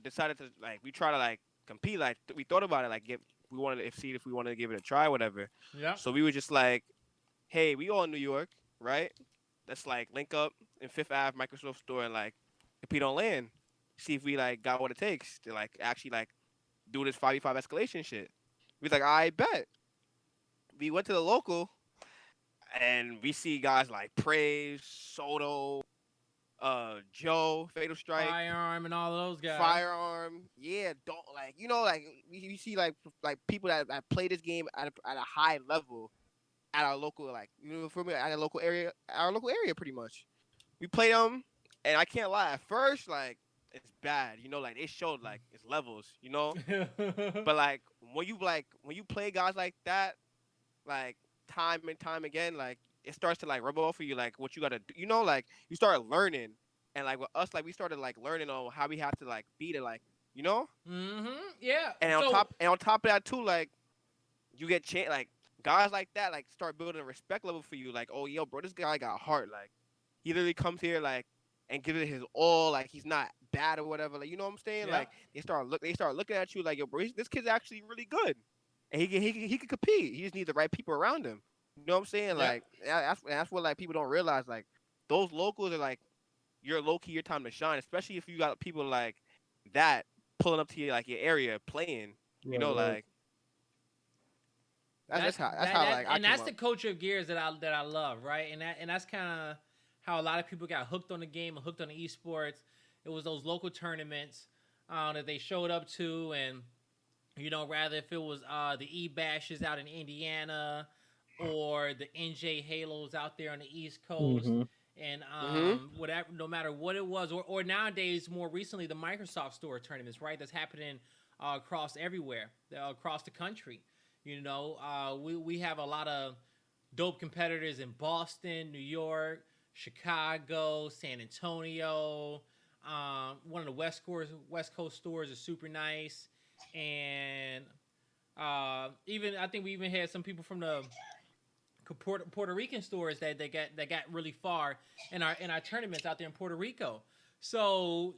decided to like we try to like compete. Like we thought about it, like we wanted to see if we wanted to give it a try, whatever. Yeah. So we were just like, hey, we all in New York, right? Let's like link up in Fifth Ave Microsoft store and like compete on LAN. See if we like got what it takes to like actually like do this 5v5 escalation shit. We was like, I bet. We went to the local and we see guys like Praise, Soto, Joe, Fatal Strike, Firearm, and all of those guys. Firearm, yeah, don't like, you know, like we see like people that play this game at a high level at our local, like, you know, for me, at our local area pretty much. We play them, and I can't lie, at first, like, it's bad, you know, like, it showed, like, it's levels, you know? But, like, when you play guys like that, like, time and time again, like, it starts to, like, rub off of you, like, what you gotta do, you know, like, you start learning, and, like, with us, like, we started, like, learning on how we have to, like, beat it, like, you know? Yeah. And on top of that, too, like, you get, like, guys like that, like, start building a respect level for you, like, oh, yo, bro, this guy got heart, like, he literally comes here, like, and gives it his all, like, he's not bad or whatever, like, you know what I'm saying? Yeah. Like, they start looking at you like, yo, bro, this kid's actually really good, and he can compete. He just needs the right people around him. You know what I'm saying? Yeah. Like, that's what, like, people don't realize, like, those locals are, like, your low-key, your time to shine, especially if you got people like that pulling up to you, like, your area playing, you know, like, that's how that's the culture of Gears that I love, right? And that's kind of how a lot of people got hooked on the game and hooked on the esports. It was those local tournaments that they showed up to, and Rather if it was the E Bashes out in Indiana or the NJ Halos out there on the East Coast. Mm-hmm. And Mhm. whatever, no matter what it was, or nowadays, more recently, the Microsoft Store tournaments, right? That's happening across everywhere, across the country. We have a lot of dope competitors in Boston, New York, Chicago, San Antonio. One of the West Coast stores is super nice, and even I think we even had some people from the Puerto Rican stores that got really far in our tournaments out there in Puerto Rico. So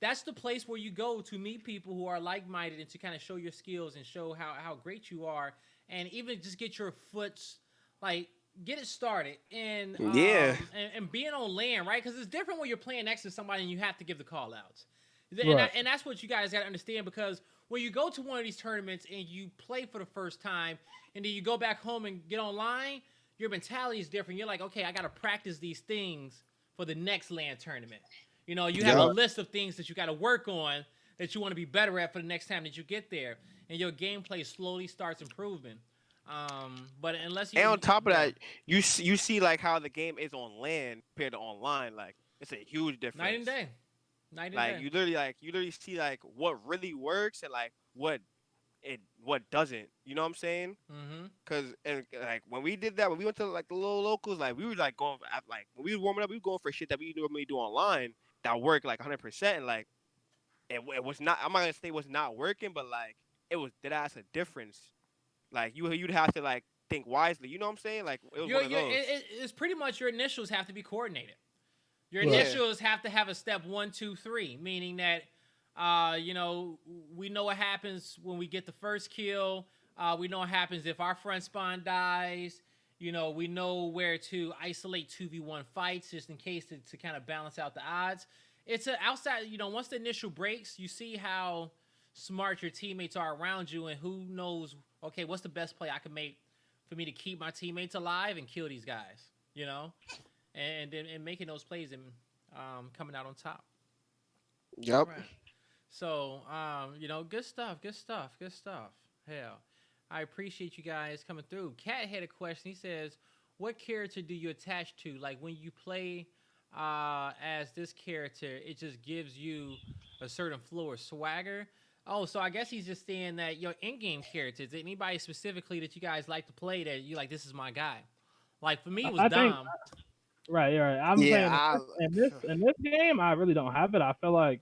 that's the place where you go to meet people who are like minded and to kind of show your skills and show how great you are, and even just get your foots like get it started and Yeah. and being on land, right? Because it's different when you're playing next to somebody and you have to give the call outs. Right. And that's what you guys got to understand, because when you go to one of these tournaments and you play for the first time and then you go back home and get online, your mentality is different. You're like, okay, I got to practice these things for the next LAN tournament. You have a Yup. list of things that you got to work on that you want to be better at for the next time that you get there, and your gameplay slowly starts improving. But unless And on top of yeah, that, you see like how the game is on land compared to online. Like it's a huge night and difference. day, night and Like day. you literally see like what really works and like what doesn't. You know what I'm saying? Mm-hmm. Cause and like when we did that, when we went to like the little locals, like we were like going like when we were warming up, we were going for shit that we normally do online that worked like 100%. And like it was not. I'm not gonna say it was not working, but like it was dead ass a difference. Like you'd have to like think wisely. You know what I'm saying? Like it was one of those. It's pretty much your initials have to be coordinated. Your Right. Yeah. initials have to have a step 1, 2, 3, meaning that we know what happens when we get the first kill. We know what happens if our front spawn dies. We know where to isolate 2v1 fights just in case to kind of balance out the odds. It's a outside, once the initial breaks, you see how smart your teammates are around you and who knows, okay, what's the best play I can make for me to keep my teammates alive and kill these guys, and then and making those plays and coming out on top. All Yep. right. So, good stuff, good stuff, good stuff. Hell, I appreciate you guys coming through. Cat had a question. He says, "What character do you attach to? Like when you play as this character, it just gives you a certain flow or swagger." Oh, so I guess he's just saying that your in-game characters, anybody specifically that you guys like to play that you like, this is my guy. Like for me, it was I think Dom. right, right. I'm Yeah. saying in this game, I really don't have it. I feel like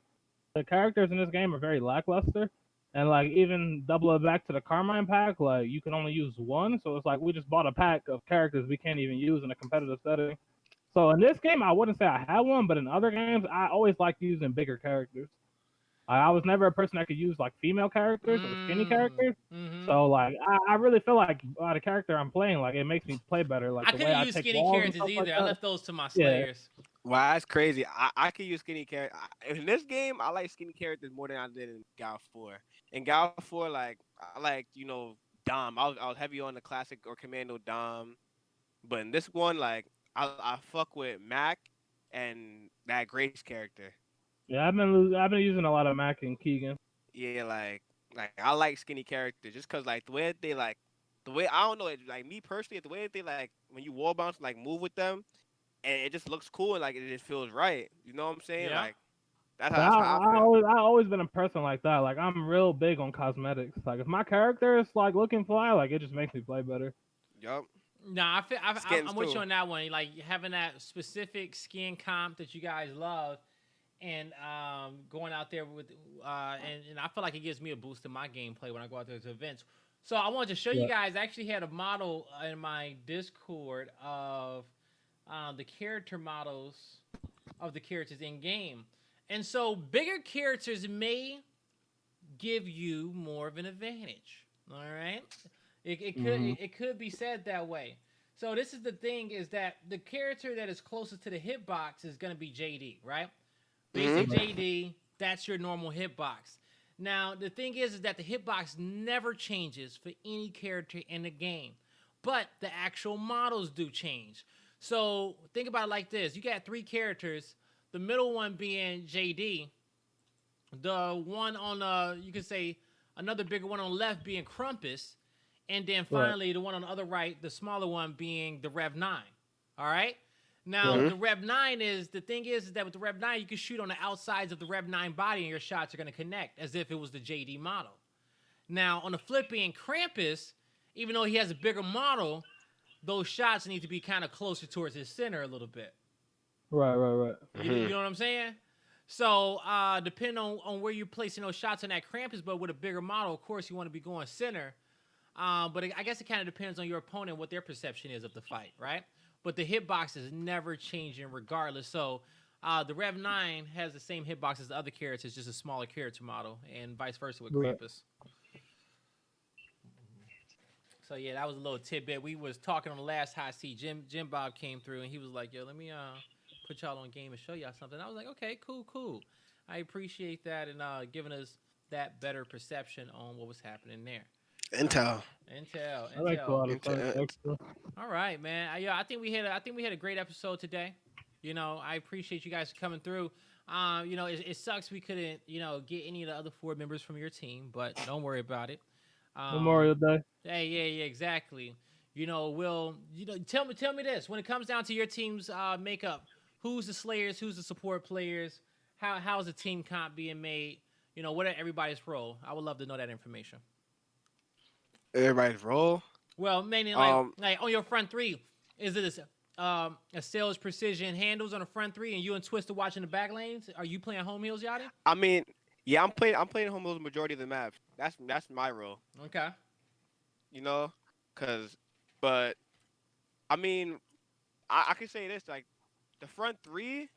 the characters in this game are very lackluster, and like even double it back to the Carmine pack, like you can only use one. So it's like we just bought a pack of characters we can't even use in a competitive setting. So in this game, I wouldn't say I had one, but in other games, I always liked using bigger characters. I was never a person that could use like female characters or skinny characters. Mm-hmm. So like I really feel like the character I'm playing, like it makes me play better. Like I the way couldn't I use take skinny walls and characters stuff like either. I that. left those to my Yeah, slayers. Wow, that's crazy. I could use skinny character in this game. I like skinny characters more than I did in Gal 4. In Gal 4, like I like Dom. I was heavy on the classic or Commando Dom, but in this one, like I fuck with Mac and that Grace character. yeah. I've been using a lot of Mac and Keegan. Yeah, like I like skinny characters just cause like the way that they like the way I don't know like me personally the way that they like when you wall bounce like move with them and it just looks cool and like it just feels right. You know what I'm saying? Yeah. Like that's But how that's how I feel. I always been a person like that. Like I'm real big on cosmetics. Like if my character is like looking fly, like it just makes me play better. Yup. Nah, Skins I'm with you too. on that one. Like having that specific skin comp that you guys love, and going out there with, and I feel like it gives me a boost in my gameplay when I go out there to events. So I wanted to show you Yeah. guys. I actually had a model in my Discord of the character models of the characters in game, and so bigger characters may give you more of an advantage. All right, it could be said that way. So this is the thing: is that the character that is closest to the hitbox is going to be JD, right? Basic Mhm. JD, that's your normal hitbox. Now the thing is that the hitbox never changes for any character in the game, but the actual models do change. So think about it like this: you got three characters, the middle one being JD, the one on you could say another bigger one on the left being Crumpus, and then Right. finally the one on the other right, the smaller one being the Rev 9. All right. Now Right. the Rev 9 is the thing is that with the Rev 9 you can shoot on the outsides of the Rev 9 body and your shots are going to connect as if it was the JD model. Now on the flip being Krampus, even though he has a bigger model, those shots need to be kind of closer towards his center a little bit. Right. You know what I'm saying? So depending on where you're placing those shots on that Krampus, but with a bigger model, of course you want to be going center. But I guess it kind of depends on your opponent, what their perception is of the fight, right? But the hitbox is never changing regardless. So the Rev 9 has the same hitbox as the other characters, just a smaller character model, and vice versa with Right. Krampus. So yeah, that was a little tidbit. We was talking on the last Hotseat. Jim Bob came through and he was like, "Yo, let me put y'all on game and show y'all something." I was like, "Okay, cool. I appreciate that and giving us that better perception on what was happening there." Intel. I like a lot of Intel. extra. All right, man. I think we had a great episode today. You know, I appreciate you guys coming through. You know, it sucks we couldn't, get any of the other 4 members from your team, but don't worry about it. Memorial Day. Hey, yeah, exactly. Tell me this. When it comes down to your team's makeup, who's the slayers, who's the support players? How's the team comp being made? What are everybody's role? I would love to know that information. Everybody's role. Well, mainly like on your front 3, is it a sales precision handles on the front 3, and you and Twister watching the back lanes? Are you playing home heals, Yachty? I mean, yeah, I'm playing home heals the majority of the maps. That's my role. Okay. But I mean, I can say this, like the front 3.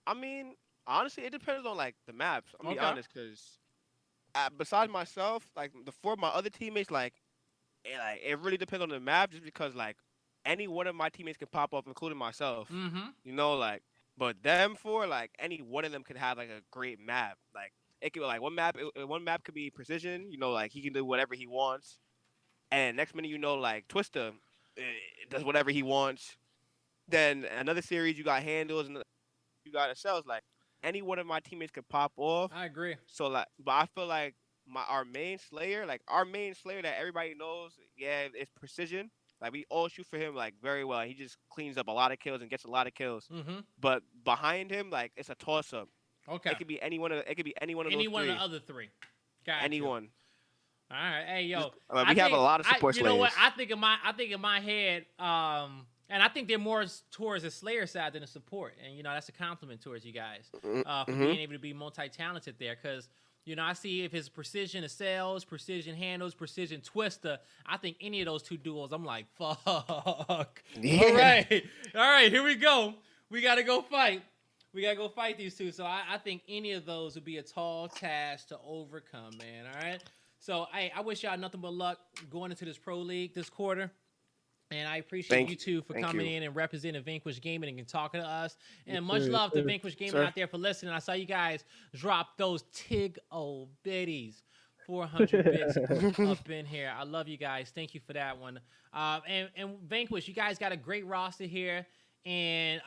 I mean, honestly, it depends on like the maps. I'm gonna be honest, because besides myself, like the 4 of my other teammates, it really depends on the map, just because like any one of my teammates can pop up, including myself. Mm-hmm. But them 4, like any one of them could have like a great map. Like it could be like one map could be precision. Like he can do whatever he wants, and next minute like Twister does whatever he wants. Then another series you got handles and you got cells. Like any one of my teammates could pop off. I agree. So but I feel like our main slayer that everybody knows, yeah, it's precision. Like we all shoot for him like very well. He just cleans up a lot of kills and gets a lot of kills. Mm-hmm. But behind him, like it's a toss up. Okay. It could be any one of those 3. Any one of the other 3. Gotcha. Anyone. All right. Hey, yo. We have a lot of support slayers. You know what? I think in my head, and I think they're more towards the Slayer side than the support, and that's a compliment towards you guys for being able to be multi-talented there, because. I see if his precision assails, precision handles, precision twister. I think any of those 2 duos, I'm like, fuck. Yeah. All right, here we go. We got to go fight. These 2. So I think any of those would be a tall task to overcome, man. All right. So I wish y'all nothing but luck going into this pro league this quarter. And I appreciate you 2 for coming in and representing Vanquish Gaming and talking to us. And much love to Vanquish Gaming out there for listening. I saw you guys drop those tig old biddies. 400 bits up in here. I love you guys. Thank you for that one. And Vanquish, you guys got a great roster here. And,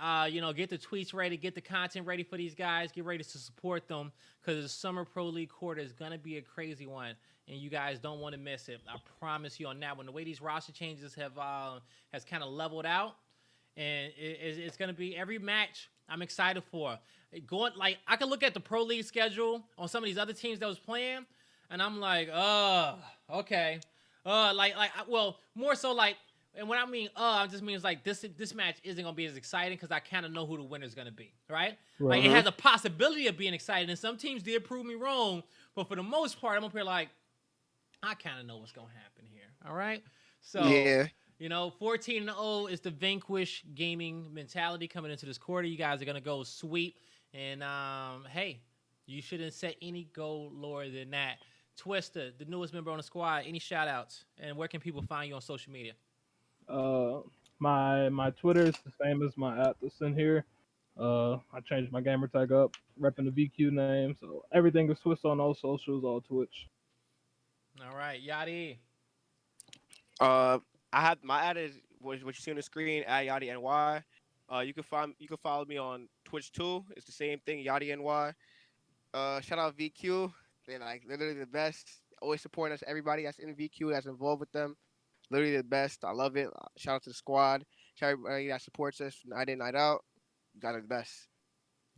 get the tweets ready, get the content ready for these guys. Get ready to support them, because the Summer Pro League quarter is going to be a crazy one. And you guys don't want to miss it. I promise you on that one. The way these roster changes has kind of leveled out, and it's going to be every match I'm excited for. I can look at the Pro League schedule on some of these other teams that was playing, and I'm like, okay. More so like, and when I mean, I just means like this match isn't going to be as exciting because I kind of know who the winner's going to be, right? Like, it has a possibility of being exciting, and some teams did prove me wrong, but for the most part, I'm up here like, I kind of know what's going to happen here. All right. So, yeah. 14-0 is the Vanquish Gaming mentality coming into this quarter. You guys are going to go sweep. And, hey, you shouldn't set any goal lower than that. Twister, the newest member on the squad, any shout outs? And where can people find you on social media? My Twitter is the same as my app that's in here. I changed my gamer tag up, repping the VQ name. So everything is Swiss on all socials, all Twitch. All right, Yachty. I have my ad is what you see on the screen at Yachty NY. You can follow me on Twitch too. It's the same thing, Yachty NY. Shout out VQ. They're like literally the best. always supporting us. Everybody that's in VQ that's involved with them, literally the best. I love it. Shout out to the squad. Shout out everybody that supports us night in, night out. You guys are the best.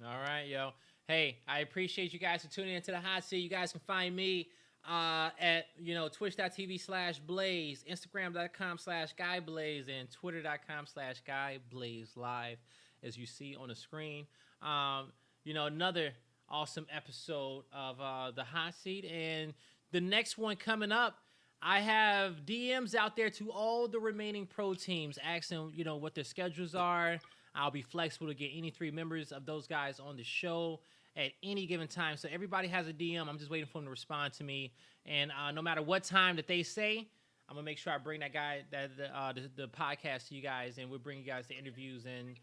All right, yo. Hey, I appreciate you guys for tuning into the Hot Seat. You guys can find me at twitch.tv/Blaze, Instagram.com/GuyBlaze, and Twitter.com/GuyBlazeLive, as you see on the screen. Another awesome episode of the Hot Seat, and the next one coming up, I have DMs out there to all the remaining pro teams asking, what their schedules are. I'll be flexible to get any 3 members of those guys on the show at any given time. So everybody has a DM. I'm just waiting for them to respond to me. And no matter what time that they say, I'm going to make sure I bring that guy, the podcast to you guys, and we'll bring you guys the interviews and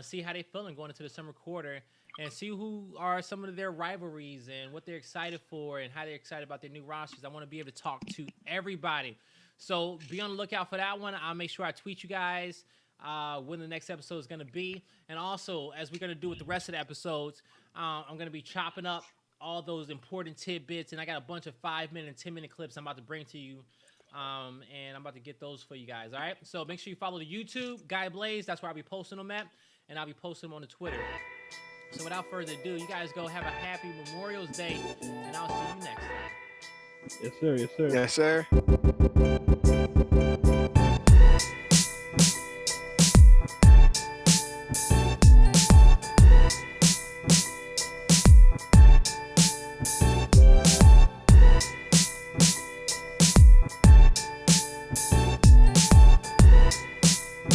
see how they feeling going into the summer quarter and see who are some of their rivalries and what they're excited for and how they're excited about their new rosters. I want to be able to talk to everybody. So be on the lookout for that one. I'll make sure I tweet you guys when the next episode is going to be. And also, as we're going to do with the rest of the episodes, I'm going to be chopping up all those important tidbits, and I got a bunch of 5-minute and 10-minute clips I'm about to bring to you, and I'm about to get those for you guys, all right? So make sure you follow the YouTube, Guy Blaze. That's where I'll be posting them at, and I'll be posting them on the Twitter. So without further ado, you guys go have a happy Memorial's Day, and I'll see you next time. Yes, sir. Yes, sir. Yes, sir.